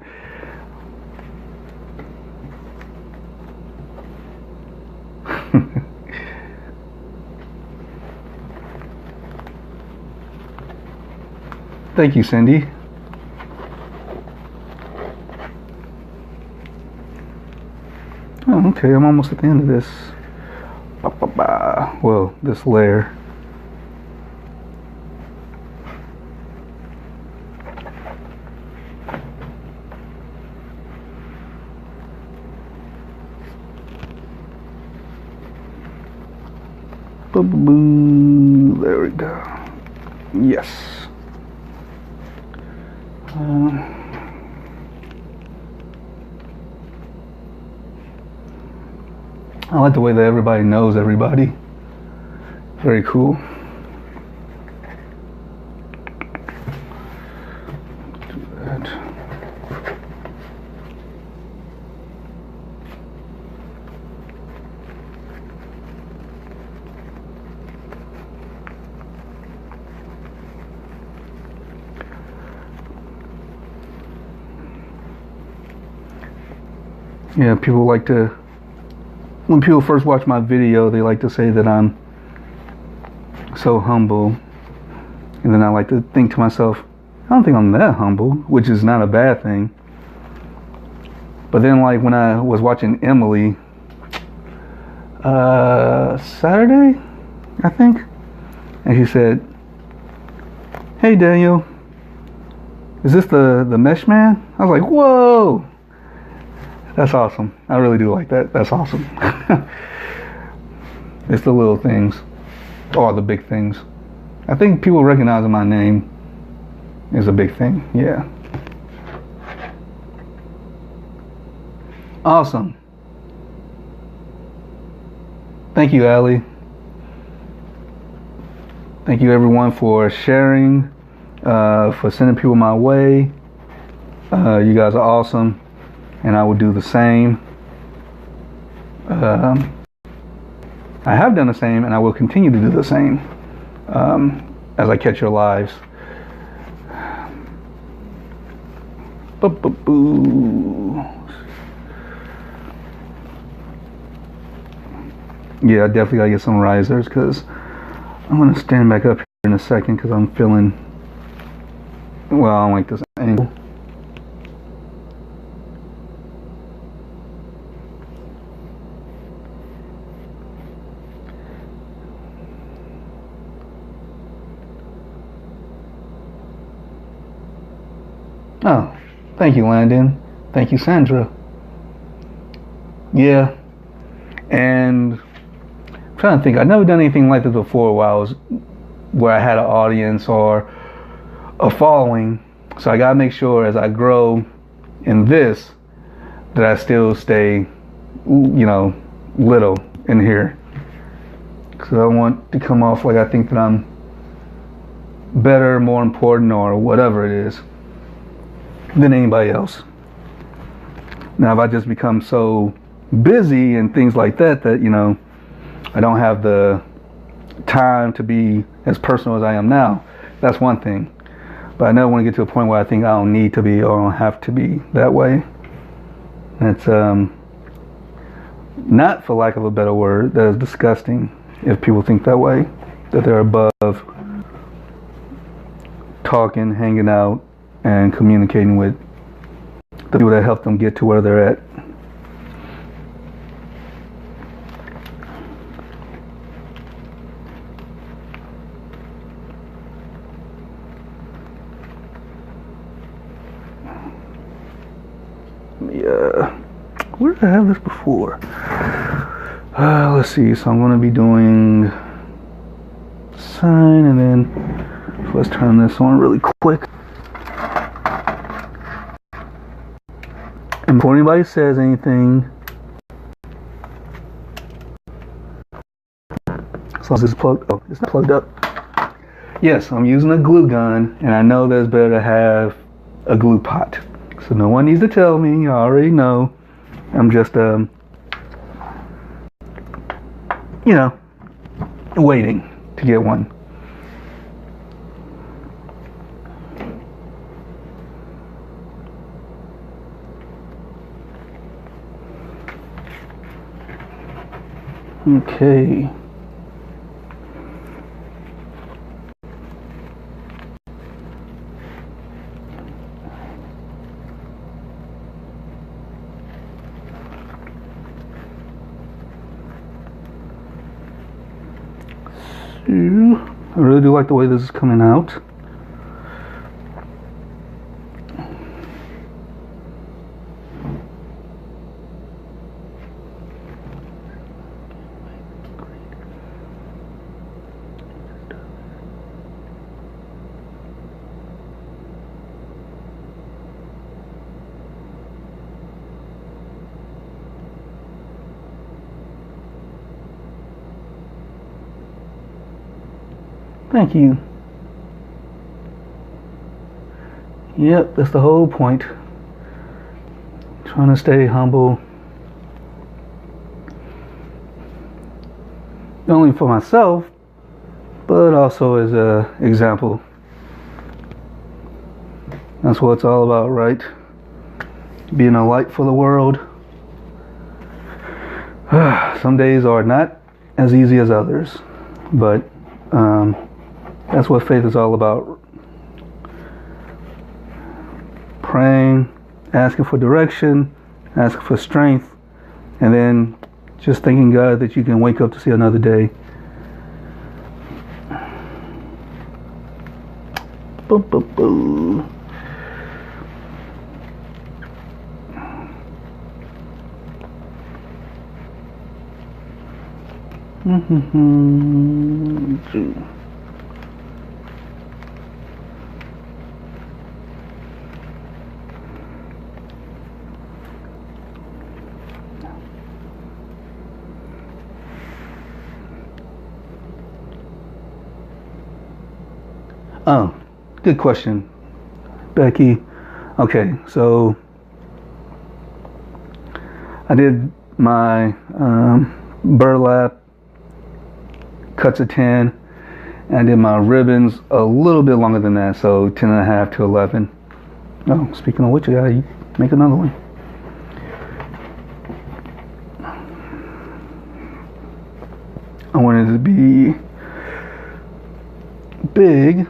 Thank you, Cindy. Oh, okay, I'm almost at the end of this. Well, this layer. There we go. Yes. I like the way that everybody knows everybody. Very cool. Do that. Yeah, people like to, when people first watch my video, they like to say that I'm so humble. And then I like to think to myself, I don't think I'm that humble, which is not a bad thing. But then like when I was watching Emily, Saturday, I think, and she said, "Hey Daniel, is this the mesh man?" I was like, whoa. That's awesome. I really do like that. That's awesome. It's the little things, or the big things. I think people recognizing my name is a big thing. Yeah. Awesome. Thank you, Allie. Thank you, everyone, for sharing, for sending people my way. You guys are awesome. And I will do the same. I have done the same, and I will continue to do the same as I catch your lives. Yeah, I definitely gotta get some risers because I'm gonna stand back up here in a second because I'm feeling, well, I don't like this angle. Oh, thank you, Landon. Thank you, Sandra. Yeah, and I'm trying to think. I've never done anything like this before where I had an audience or a following. So I gotta make sure as I grow in this that I still stay, little in here. Because I want to come off like I think that I'm better, more important, or whatever it is than anybody else. Now, if I just become so busy and things like that, I don't have the time to be as personal as I am now. That's one thing. But I never want to get to a point where I think I don't need to be or don't have to be that way. That's not, for lack of a better word, that is disgusting if people think that way, that they're above talking, hanging out, and communicating with the people that help them get to where they're at. Where did I have this before? Let's see. So I'm going to be doing sign, and then let's turn this on really quick. And before anybody says anything, as long as it's plugged. Oh, it's not plugged up. Yes, I'm using a glue gun, and I know that it's better to have a glue pot. So no one needs to tell me. I already know. I'm just, waiting to get one. Okay. I really do like the way this is coming out. Thank you. Yep, that's the whole point. Trying to stay humble. Not only for myself, but also as an example. That's what it's all about, right? Being a light for the world. Some days are not as easy as others, but that's what faith is all about. Praying, asking for direction, asking for strength, and then just thanking God that you can wake up to see another day. Boom, boom, boom. Oh, good question, Becky. Okay, so I did my burlap cuts of 10, and I did my ribbons a little bit longer than that, so 10 and a half to 11. Oh, speaking of which, I gotta make another one. I wanted it to be big.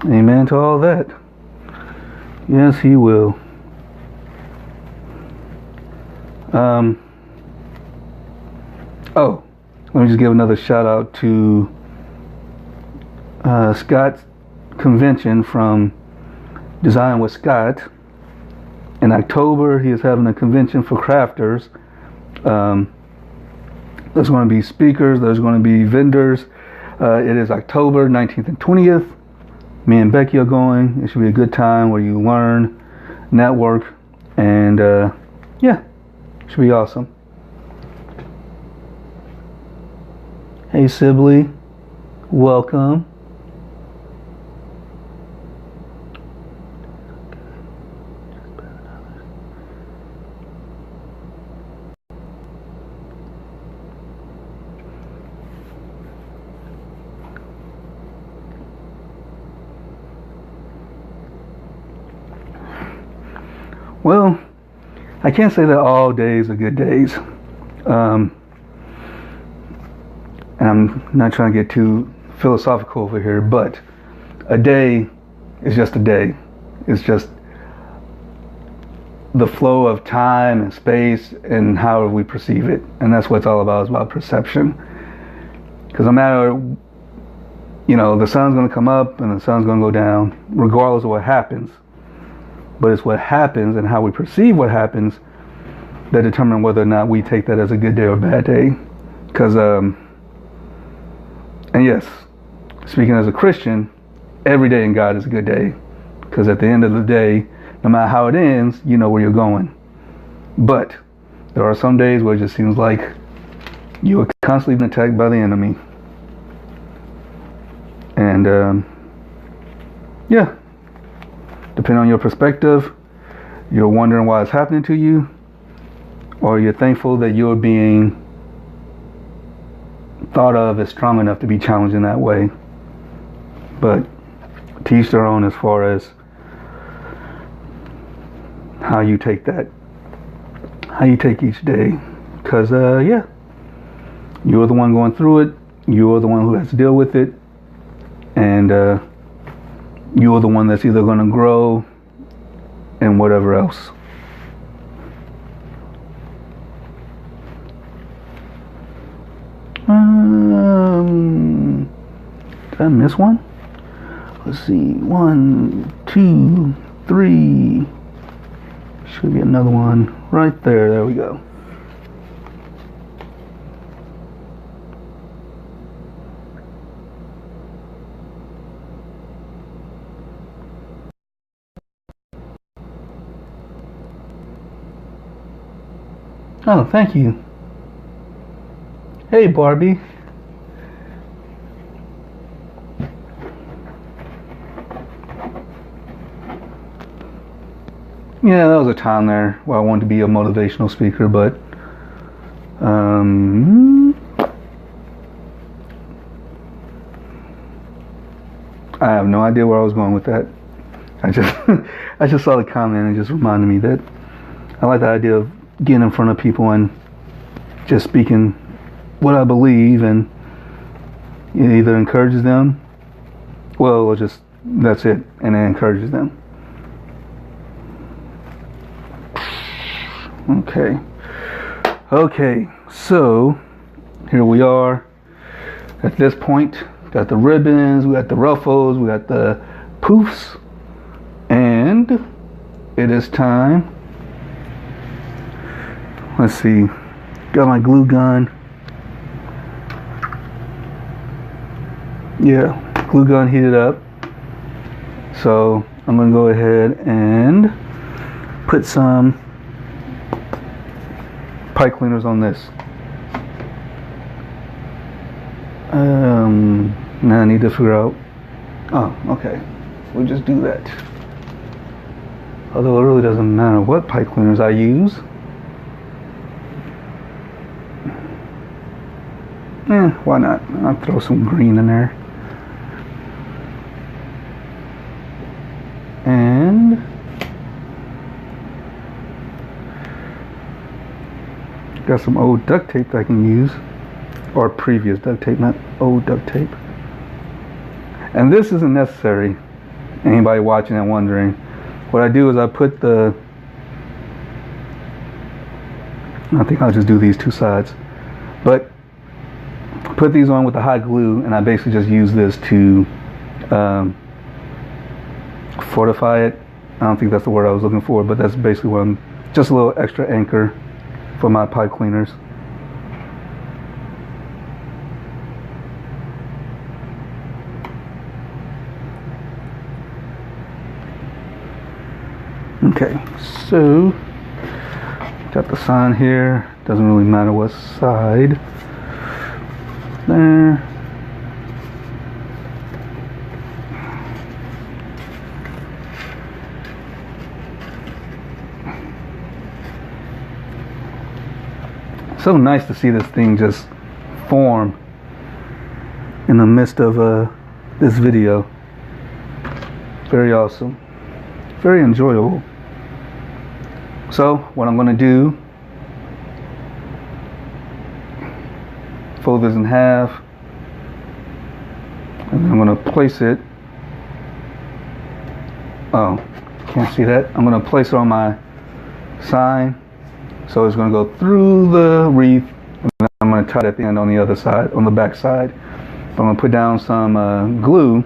Amen to all that. Yes, he will. Oh, let me just give another shout out to Scott's convention from Design with Scott. In October, he is having a convention for crafters. There's going to be speakers. There's going to be vendors. It is October 19th and 20th. Me and Becky are going. It should be a good time where you learn, network, and yeah, it should be awesome. Hey Sibley, welcome. Well, I can't say that all days are good days. And I'm not trying to get too philosophical over here, but a day is just a day. It's just the flow of time and space and how we perceive it. And that's what it's all about. It's about perception. Because no matter, the sun's going to come up and the sun's going to go down, regardless of what happens. But it's what happens and how we perceive what happens that determine whether or not we take that as a good day or a bad day. Because, and yes, speaking as a Christian, every day in God is a good day. Because at the end of the day, no matter how it ends, you know where you're going. But there are some days where it just seems like you are constantly being attacked by the enemy. And, yeah. Depending on your perspective, you're wondering why it's happening to you, or you're thankful that you're being thought of as strong enough to be challenged in that way. But to each their own as far as how you take that, how you take each day. Because, yeah, you're the one going through it, you're the one who has to deal with it, and you're the one that's either going to grow and whatever else. Did I miss one? Let's see. 1, 2, 3. Should be another one right there. There we go. Oh, thank you. Hey, Barbie. Yeah, that was a time there where I wanted to be a motivational speaker, but I have no idea where I was going with that. I just saw the comment and it just reminded me that I like the idea of getting in front of people and just speaking what I believe, and it either encourages them, or just that's it, and it encourages them. Okay, so here we are at this point. Got the ribbons, we got the ruffles, we got the poofs, and it is time. Let's see, got my glue gun. Yeah, glue gun heated up. So I'm gonna go ahead and put some pipe cleaners on this. Now I need to figure out. Oh, okay. We'll just do that. Although it really doesn't matter what pipe cleaners I use. Why not? I'll throw some green in there. And got some old duct tape that I can use, or previous duct tape, not old duct tape. And this isn't necessary. Anybody watching and wondering, what I do is I put I think I'll just do these two sides, but put these on with the hot glue, and I basically just use this to fortify it. I don't think that's the word I was looking for, but that's basically what just a little extra anchor for my pipe cleaners. Okay, so got the sign here. Doesn't really matter what side. There. So nice to see this thing just form in the midst of this video. Very awesome. Very enjoyable. So what I'm going to do, fold this in half, and then I'm going to place it. Oh, can't see that. I'm going to place it on my sign. So it's going to go through the wreath, and then I'm going to tie it at the end on the other side, on the back side. I'm going to put down some glue,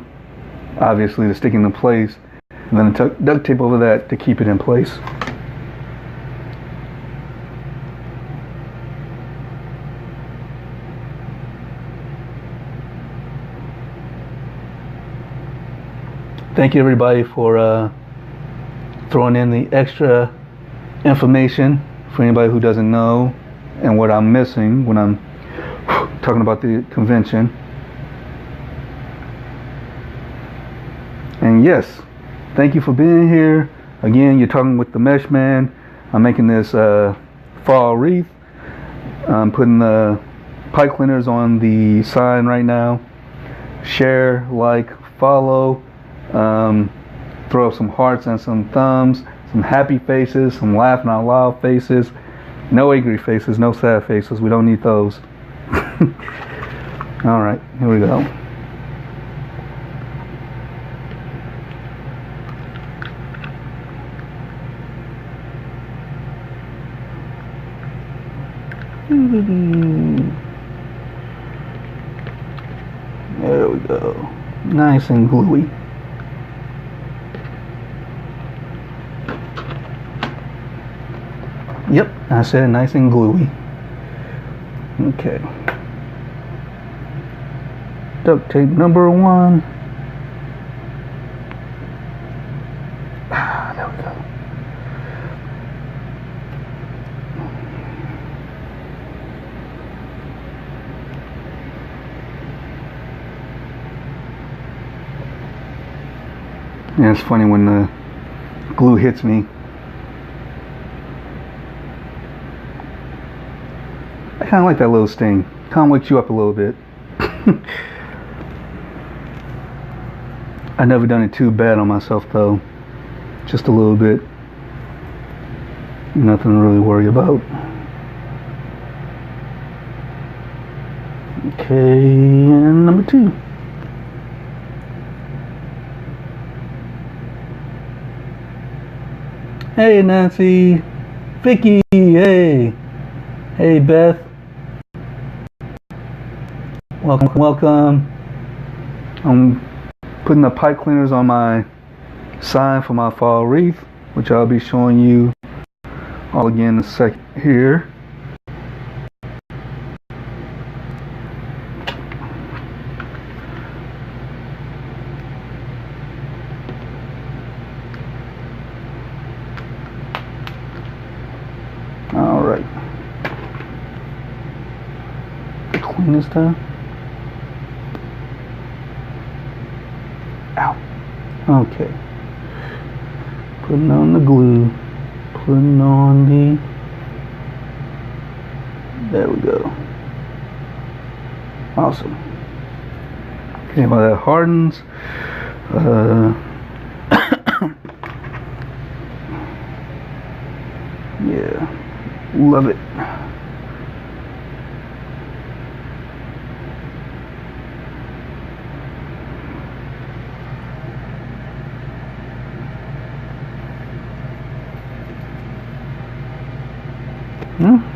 obviously, to stick into place, and then duct tape over that to keep it in place. Thank you everybody for throwing in the extra information for anybody who doesn't know and what I'm missing when I'm talking about the convention. And yes, thank you for being here. Again, you're talking with the Mesh Man. I'm making this fall wreath. I'm putting the pipe cleaners on the sign right now. Share, like, follow. Throw up some hearts and some thumbs, some happy faces, some laughing out loud faces, no angry faces, no sad faces. We don't need those. All right, here we go. There we go. Nice and gluey. Yep, I said nice and gluey. Okay. Duct tape number 1. There we go. Yeah, it's funny when the glue hits me. I kind of like that little sting. Kind of wakes you up a little bit. I never done it too bad on myself though. Just a little bit. Nothing to really worry about. Okay, and number 2. Hey Nancy, Vicky, hey, hey Beth. Welcome. I'm putting the pipe cleaners on my sign for my fall wreath, which I'll be showing you all again in a second here. All right. Clean this time. Ow. Okay. Putting on the glue. Putting on the... There we go. Awesome. Okay, while that hardens, yeah, love it.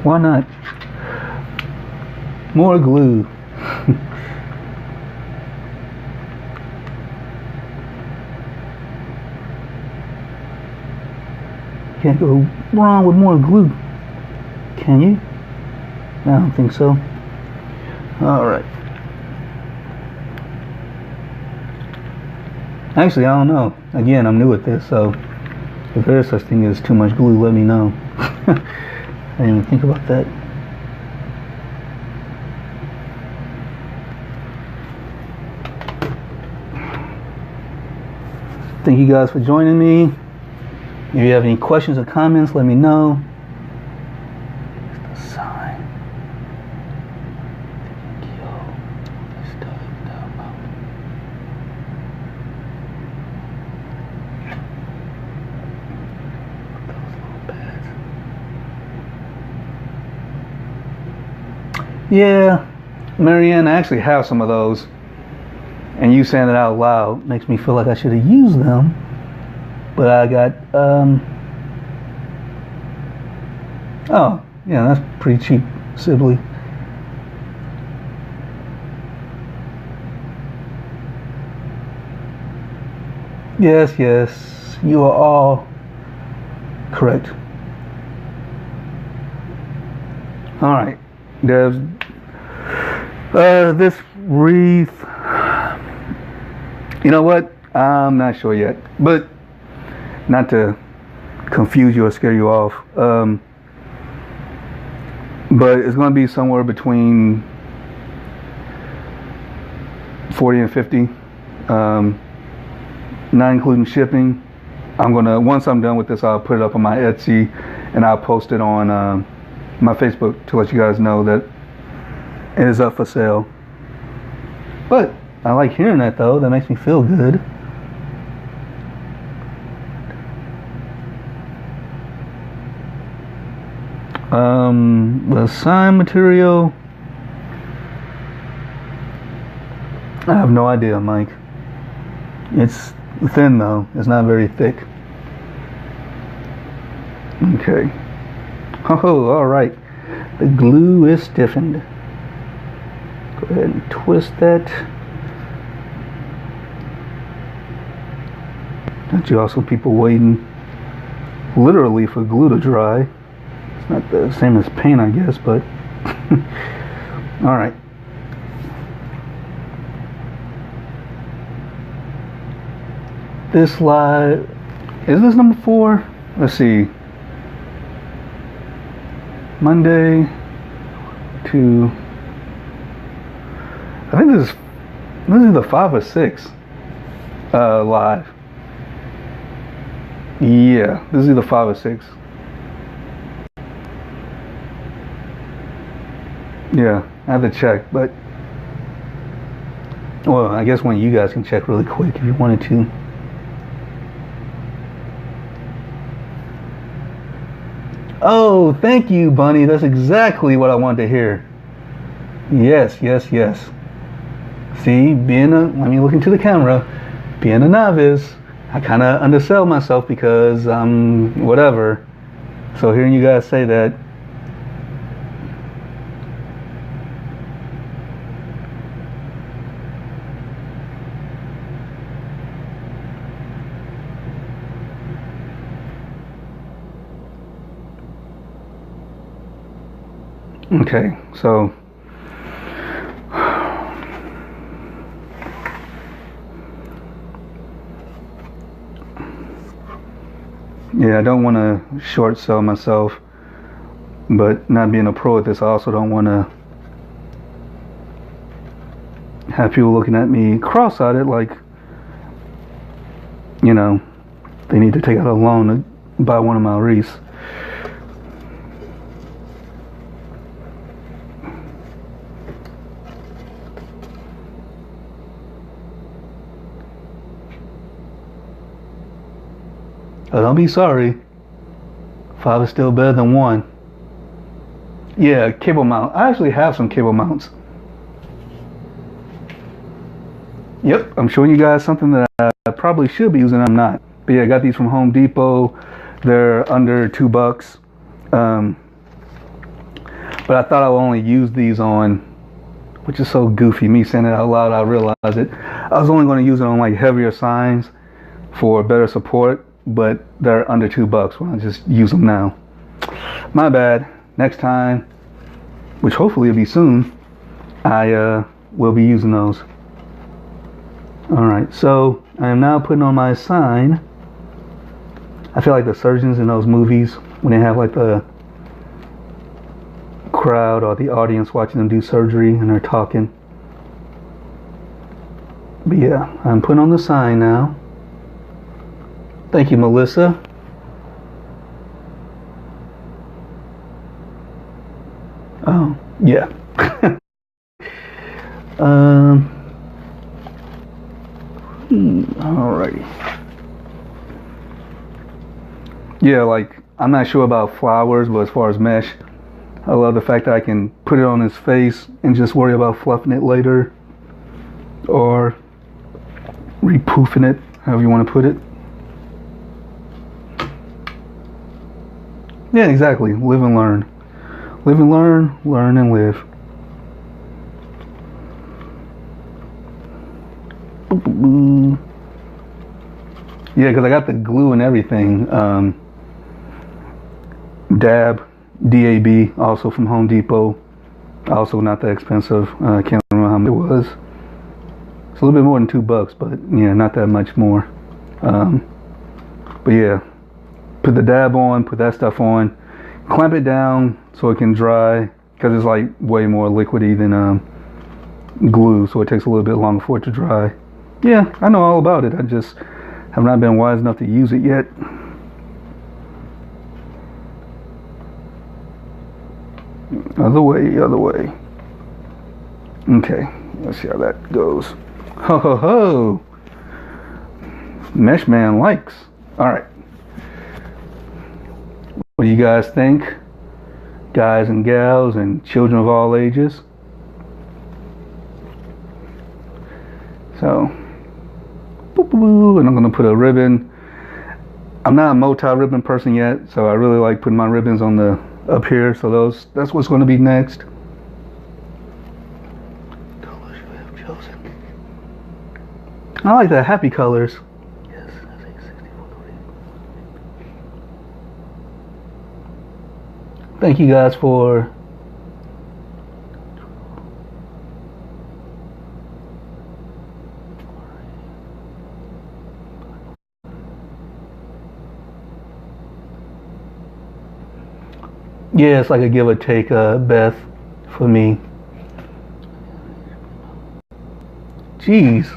Why not? More glue. Can't go wrong with more glue, can you? I don't think so. Alright. Actually, I don't know. Again, I'm new at this, so if there is such thing as too much glue, let me know. I didn't even think about that. Thank you guys for joining me. If you have any questions or comments, let me know. Here's the sign. Yeah, Marianne, I actually have some of those. And you saying it out loud makes me feel like I should have used them. But I got, oh, yeah, that's pretty cheap, Sibley. Yes, yes, you are all correct. All right, there's this wreath. You know what? I'm not sure yet, but not to confuse you or scare you off. But it's going to be somewhere between 40 and 50, not including shipping. Once I'm done with this, I'll put it up on my Etsy and I'll post it on my Facebook to let you guys know that it is up for sale. But I like hearing that though. That makes me feel good. The sign material, I have no idea, Mike. It's thin though. It's not very thick. Okay. Oh, all right. The glue is stiffened. Go ahead and twist that. Don't you also people waiting literally for glue to dry? It's not the same as paint, I guess, but all right. This slide, is this number 4? Let's see. Monday to, I think this is the 5 or 6 live. Yeah, this is either 5 or 6. Yeah, I have to check, but well, I guess one of you guys can check really quick if you wanted to. Oh, thank you, Bunny. That's exactly what I wanted to hear. Yes, yes, yes. See, let me look into the camera. Being a novice, I kind of undersell myself because whatever. So hearing you guys say that, okay, so yeah, I don't want to short sell myself, but not being a pro at this, I also don't want to have people looking at me cross-eyed like, you know, they need to take out a loan to buy one of my wreaths. Oh, don't be sorry. 5 is still better than 1. Yeah, cable mount. I actually have some cable mounts. Yep, I'm showing you guys something that I probably should be using. I'm not. But yeah, I got these from Home Depot. They're under $2. But I thought I would only use these on, which is so goofy, me saying it out loud, I realize it. I was only going to use it on like heavier signs for better support. But they're under $2. Well, I'll just use them now. My bad. Next time, which hopefully will be soon, I will be using those. Alright, so I am now putting on my sign. I feel like the surgeons in those movies, when they have like the crowd or the audience watching them do surgery and they're talking. But yeah, I'm putting on the sign now. Thank you, Melissa. Oh, yeah. Alrighty. Yeah, like, I'm not sure about flowers, but as far as mesh, I love the fact that I can put it on his face and just worry about fluffing it later, or repoofing it, however you want to put it. Yeah, exactly. Live and learn. Live and learn, learn and live. Yeah, because I got the glue and everything. DAB, also from Home Depot. Also not that expensive. I can't remember how much it was. It's a little bit more than $2, but yeah, not that much more. But yeah, put the dab on, put that stuff on, clamp it down so it can dry, because it's like way more liquidy than glue, so it takes a little bit longer for it to dry. Yeah, I know all about it. I just have not been wise enough to use it yet. Other way, other way. Okay, let's see how that goes. Ho ho ho! Mesh Man likes. Alright. What do you guys think? Guys and gals and children of all ages. So, boop, boop, boop, and I'm going to put a ribbon. I'm not a multi-ribbon person yet, so I really like putting my ribbons on the up here. So that's what's going to be next. Colors you have chosen. I like the happy colors. Yes, I think 64. Thank you guys for yeah, it's like a give or take, Beth, for me. Jeez.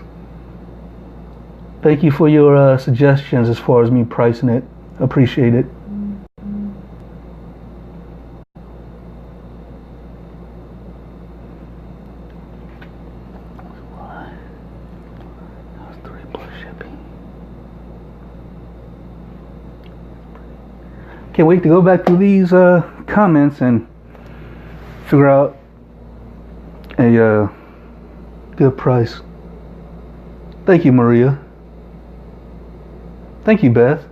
Thank you for your suggestions as far as me pricing it. Appreciate it. Can't wait to go back through these comments and figure out a good price. Thank you, Maria. Thank you, Beth.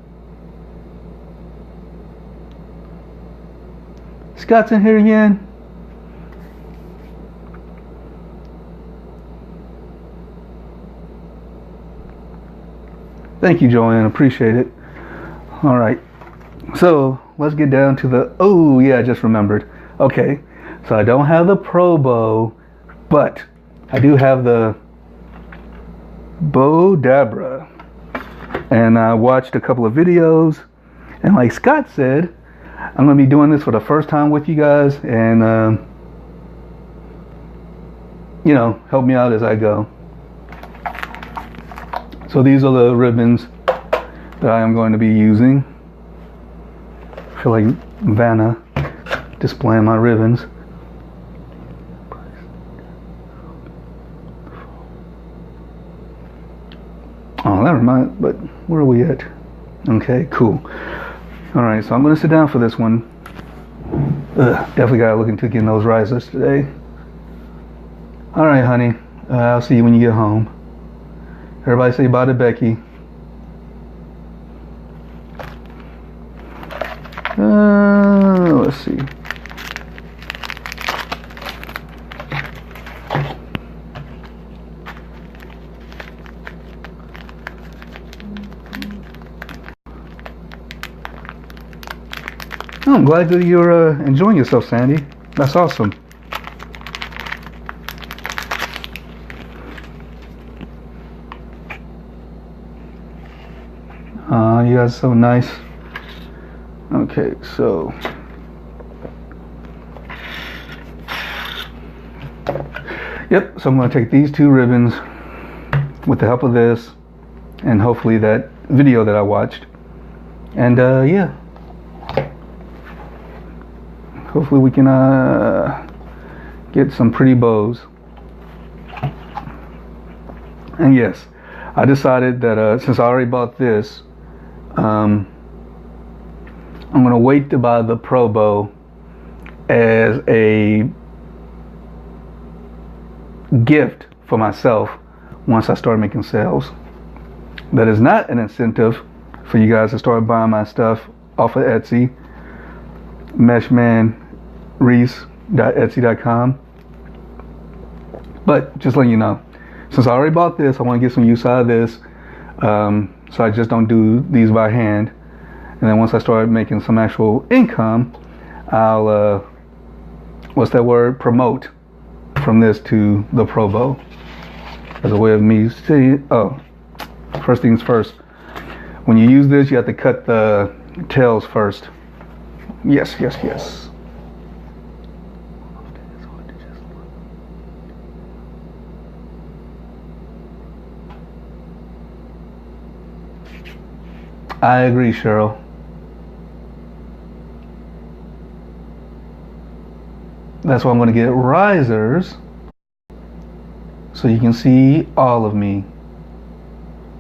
Scott's in here again. Thank you, Joanne. Appreciate it. All right. So let's get down to the, oh yeah, I just remembered. Okay, so I don't have the Pro Bow, but I do have the Bowdabra. And I watched a couple of videos, and like Scott said, I'm going to be doing this for the first time with you guys, and you know, help me out as I go. So these are the ribbons that I am going to be using. I feel like Vanna displaying my ribbons. Oh, that reminds, but where are we at? Okay, cool. Alright, so I'm going to sit down for this one. Definitely got to look into getting those risers today. Alright, honey. I'll see you when you get home. Everybody say bye to Becky. Let's see. Oh, I'm glad that you're enjoying yourself, Sandy. That's awesome. You guys are so nice. Okay, so yep, so I'm going to take these two ribbons with the help of this and hopefully that video that I watched, and yeah, hopefully we can get some pretty bows. And yes, I decided that since I already bought this, I'm going to wait to buy the Pro Bow as a gift for myself once I start making sales. That is not an incentive for you guys to start buying my stuff off of Etsy, meshmanreaths.etsy.com. But just letting you know, since I already bought this, I want to get some use out of this, so I just don't do these by hand. And then once I start making some actual income, I'll promote from this to the Pro Bow as a way of me saying, oh, first things first, when you use this, you have to cut the tails first. Yes. I agree, Cheryl. That's why I'm going to get risers so you can see all of me.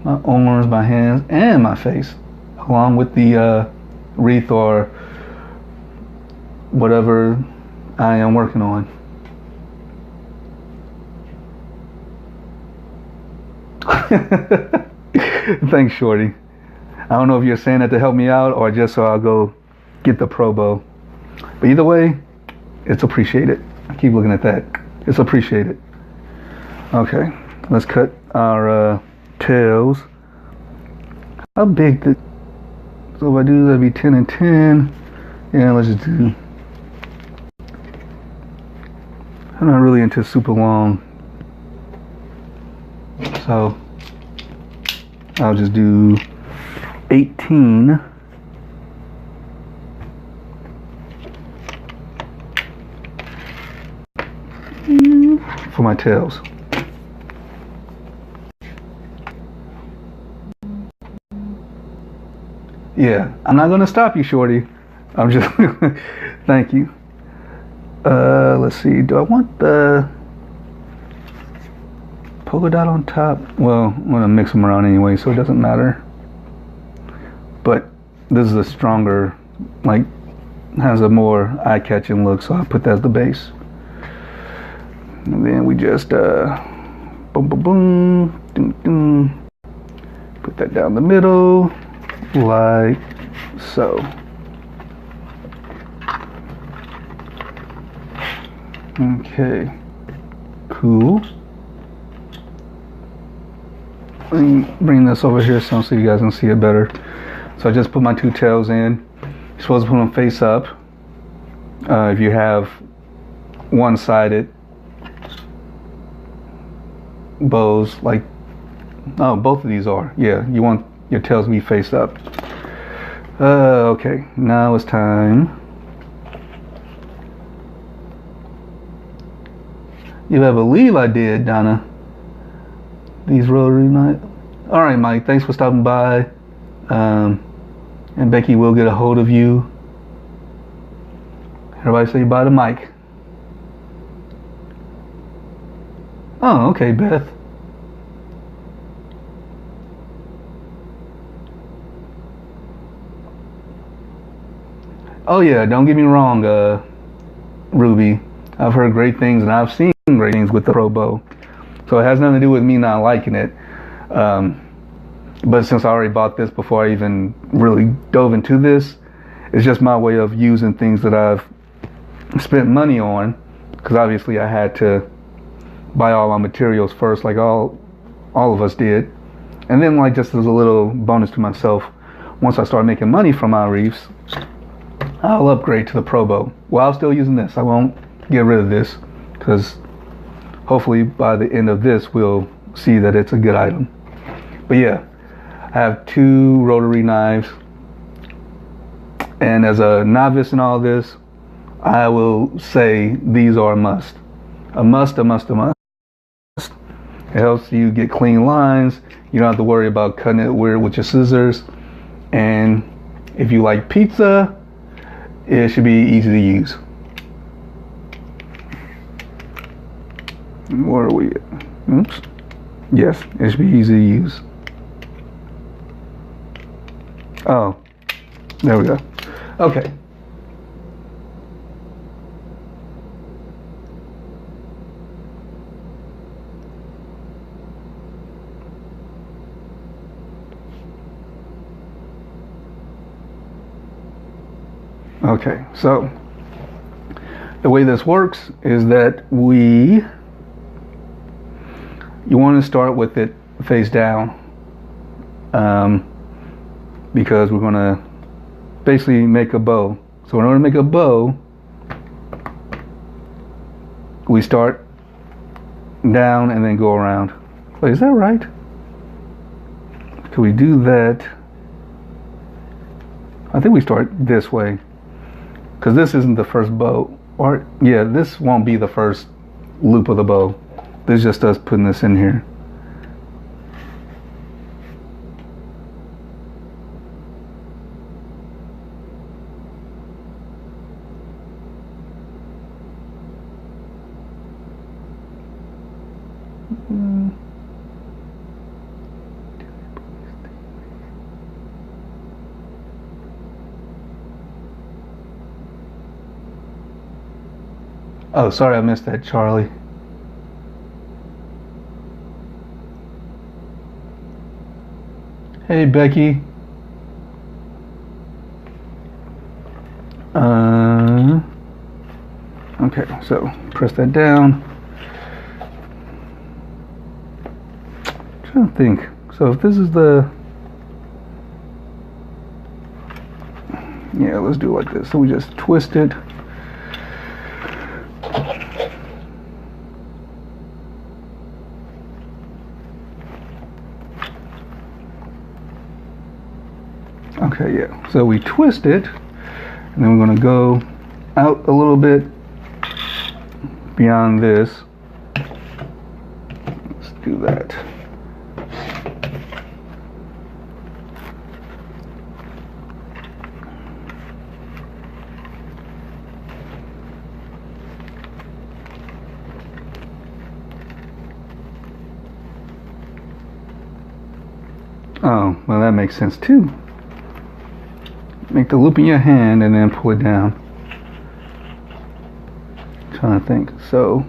My arms, my hands, and my face, along with the wreath or whatever I am working on. Thanks, Shorty. I don't know if you're saying that to help me out or just so I'll go get the Pro Bow. But either way, it's appreciated. I keep looking at that. It's appreciated. Okay, let's cut our tails. How big the... So if I do, that'd be 10 and 10. Yeah, let's just do... I'm not really into super long. So I'll just do 18. For my tails. Yeah, I'm not gonna stop you, Shorty. I'm just thank you. Let's see, do I want the polka dot on top? Well, I'm gonna mix them around anyway, so it doesn't matter. But this is a stronger, like, has a more eye-catching look, so I'll put that as the base. And then we just boom, boom, boom, ding, ding. Put that down the middle, like so. Okay, cool. Let me bring this over here so you guys can see it better. So I just put my two tails in. You're supposed to put them face up. If you have one-sided bows, like, oh, both of these are. Yeah, you want your tails to be face up. Okay, now it's time. You better believe I did, Donna. These rotary knives. All right, Mike, thanks for stopping by. And Becky will get a hold of you. Everybody say bye to Mike. Oh, okay, Beth. Oh yeah, don't get me wrong, Ruby. I've heard great things and I've seen great things with the Pro Bow. So it has nothing to do with me not liking it. But since I already bought this before I even really dove into this, it's just my way of using things that I've spent money on, because obviously I had to buy all my materials first, like all of us did. And then, like, just as a little bonus to myself, once I start making money from my wreaths, I'll upgrade to the Pro Bow while still using this. I won't get rid of this, because hopefully by the end of this we'll see that it's a good item. But yeah, I have two rotary knives, and as a novice in all this, I will say these are a must. A must. It helps you get clean lines. You don't have to worry about cutting it weird with your scissors. And if you like pizza, it should be easy to use. Where are we at? Oops. Yes, it should be easy to use. Oh, there we go. Okay. Okay, so the way this works is that you want to start with it face down, because we're going to basically make a bow. So in order to make a bow, we start down and then go around. Wait, is that right? Can we do that? I think we start this way, because this isn't the first bow. Or, yeah, this won't be the first loop of the bow. This is just us putting this in here. Oh, sorry, I missed that, Charlie. Hey, Becky. Okay, so press that down. I'm trying to think. So if this is the... Yeah, let's do it like this. So we just twist it. Okay, yeah. So we twist it, and then we're going to go out a little bit beyond this. Let's do that. Oh, well, that makes sense too. Make the loop in your hand and then pull it down. I'm trying to think. So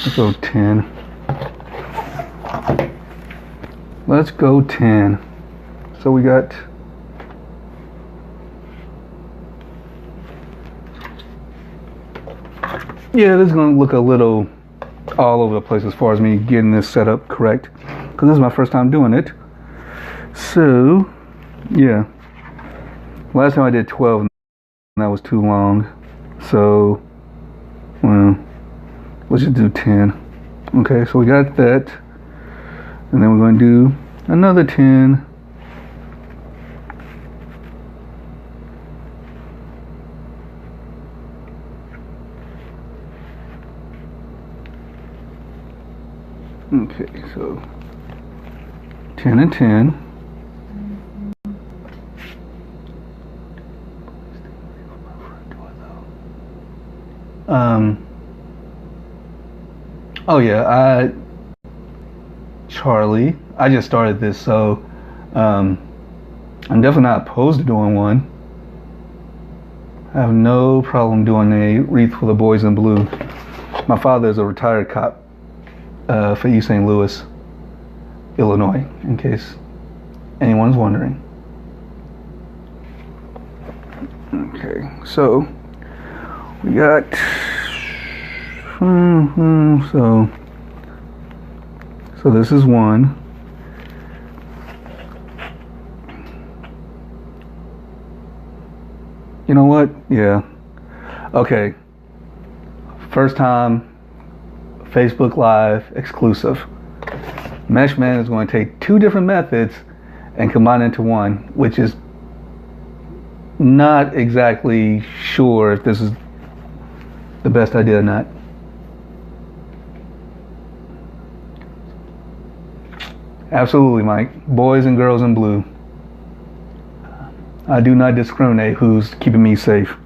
let's go 10. Let's go 10. So we got yeah, this is going to look a little all over the place as far as me getting this set up correct, because this is my first time doing it. So yeah, last time I did 12 and that was too long, so well, let's just do 10. Okay, so we got that, and then we're going to do another 10. Okay, so 10 and 10. Oh yeah, Charlie, I just started this, so I'm definitely not opposed to doing one. I have no problem doing a wreath for the boys in blue. My father is a retired cop for East St. Louis, Illinois, in case anyone's wondering. Okay, so we got so this is one. You know what? Yeah. Okay. First time Facebook Live exclusive. Meshman is going to take two different methods and combine into one, which is not exactly sure if this is the best idea or not. Absolutely, Mike. Boys and girls in blue. I do not discriminate who's keeping me safe.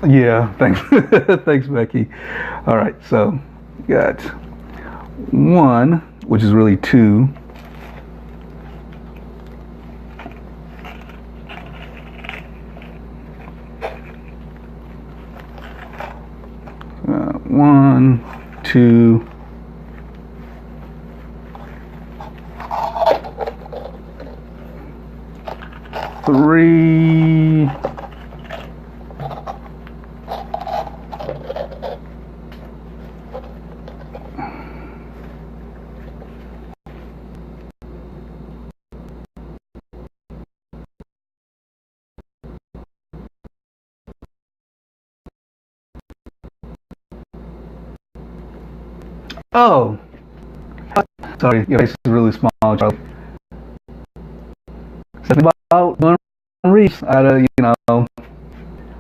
Yeah, thanks. Thanks, Becky. All right, so got one, which is really two. 2, 3, oh, sorry, your face is really small, Charlie. Something about doing wreaths. I gotta, I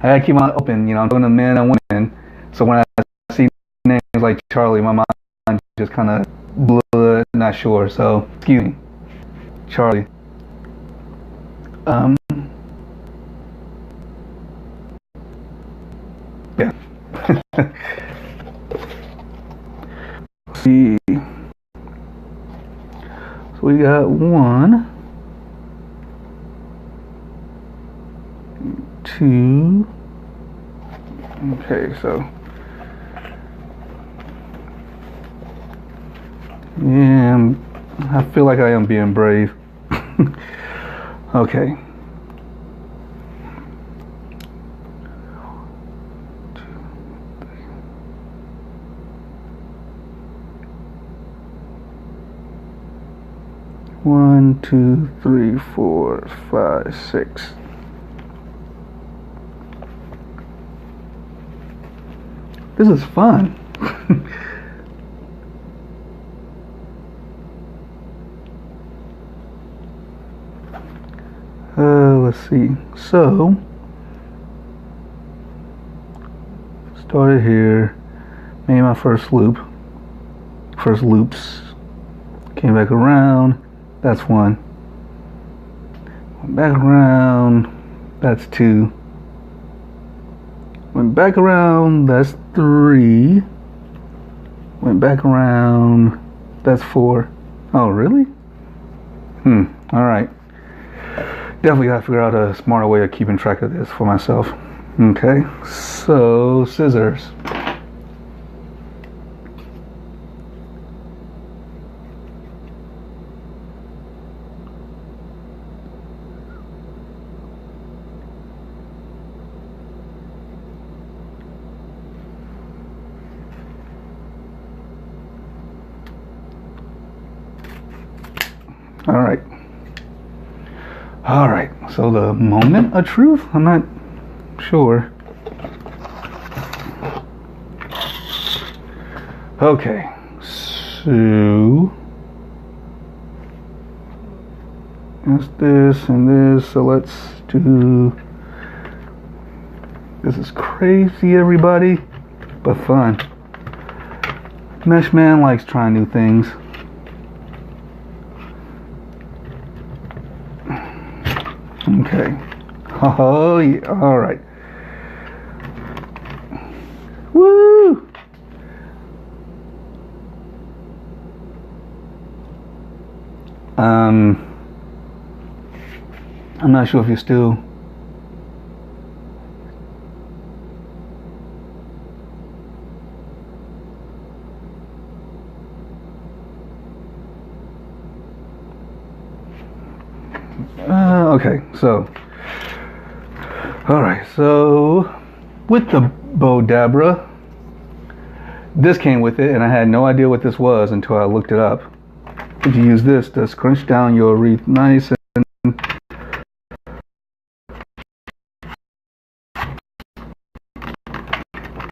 gotta keep my open, I'm doing the men and women. So when I see names like Charlie, my mind just kind of blew, not sure. So, excuse me, Charlie. Yeah. See. So we got 1, 2. Okay, so yeah, I feel like I am being brave. Okay. 1, 2, 3, 4, 5, 6. This is fun. Let's see. So, started here, made my first loops, came back around, that's 1. Went back around, that's 2. Went back around, that's 3. Went back around, that's 4. Oh, really? Alright. Definitely gotta figure out a smarter way of keeping track of this for myself. Okay, so scissors. All right, so the moment of truth, I'm not sure. Okay, so it's this and this, so let's do, this is crazy, everybody, but fun. Meshman likes trying new things. Okay. Oh yeah. All right. Woo! I'm not sure if you're still. Okay, so, all right, so with the Bowdabra, this came with it, and I had no idea what this was until I looked it up. If you use this to scrunch down your wreath nice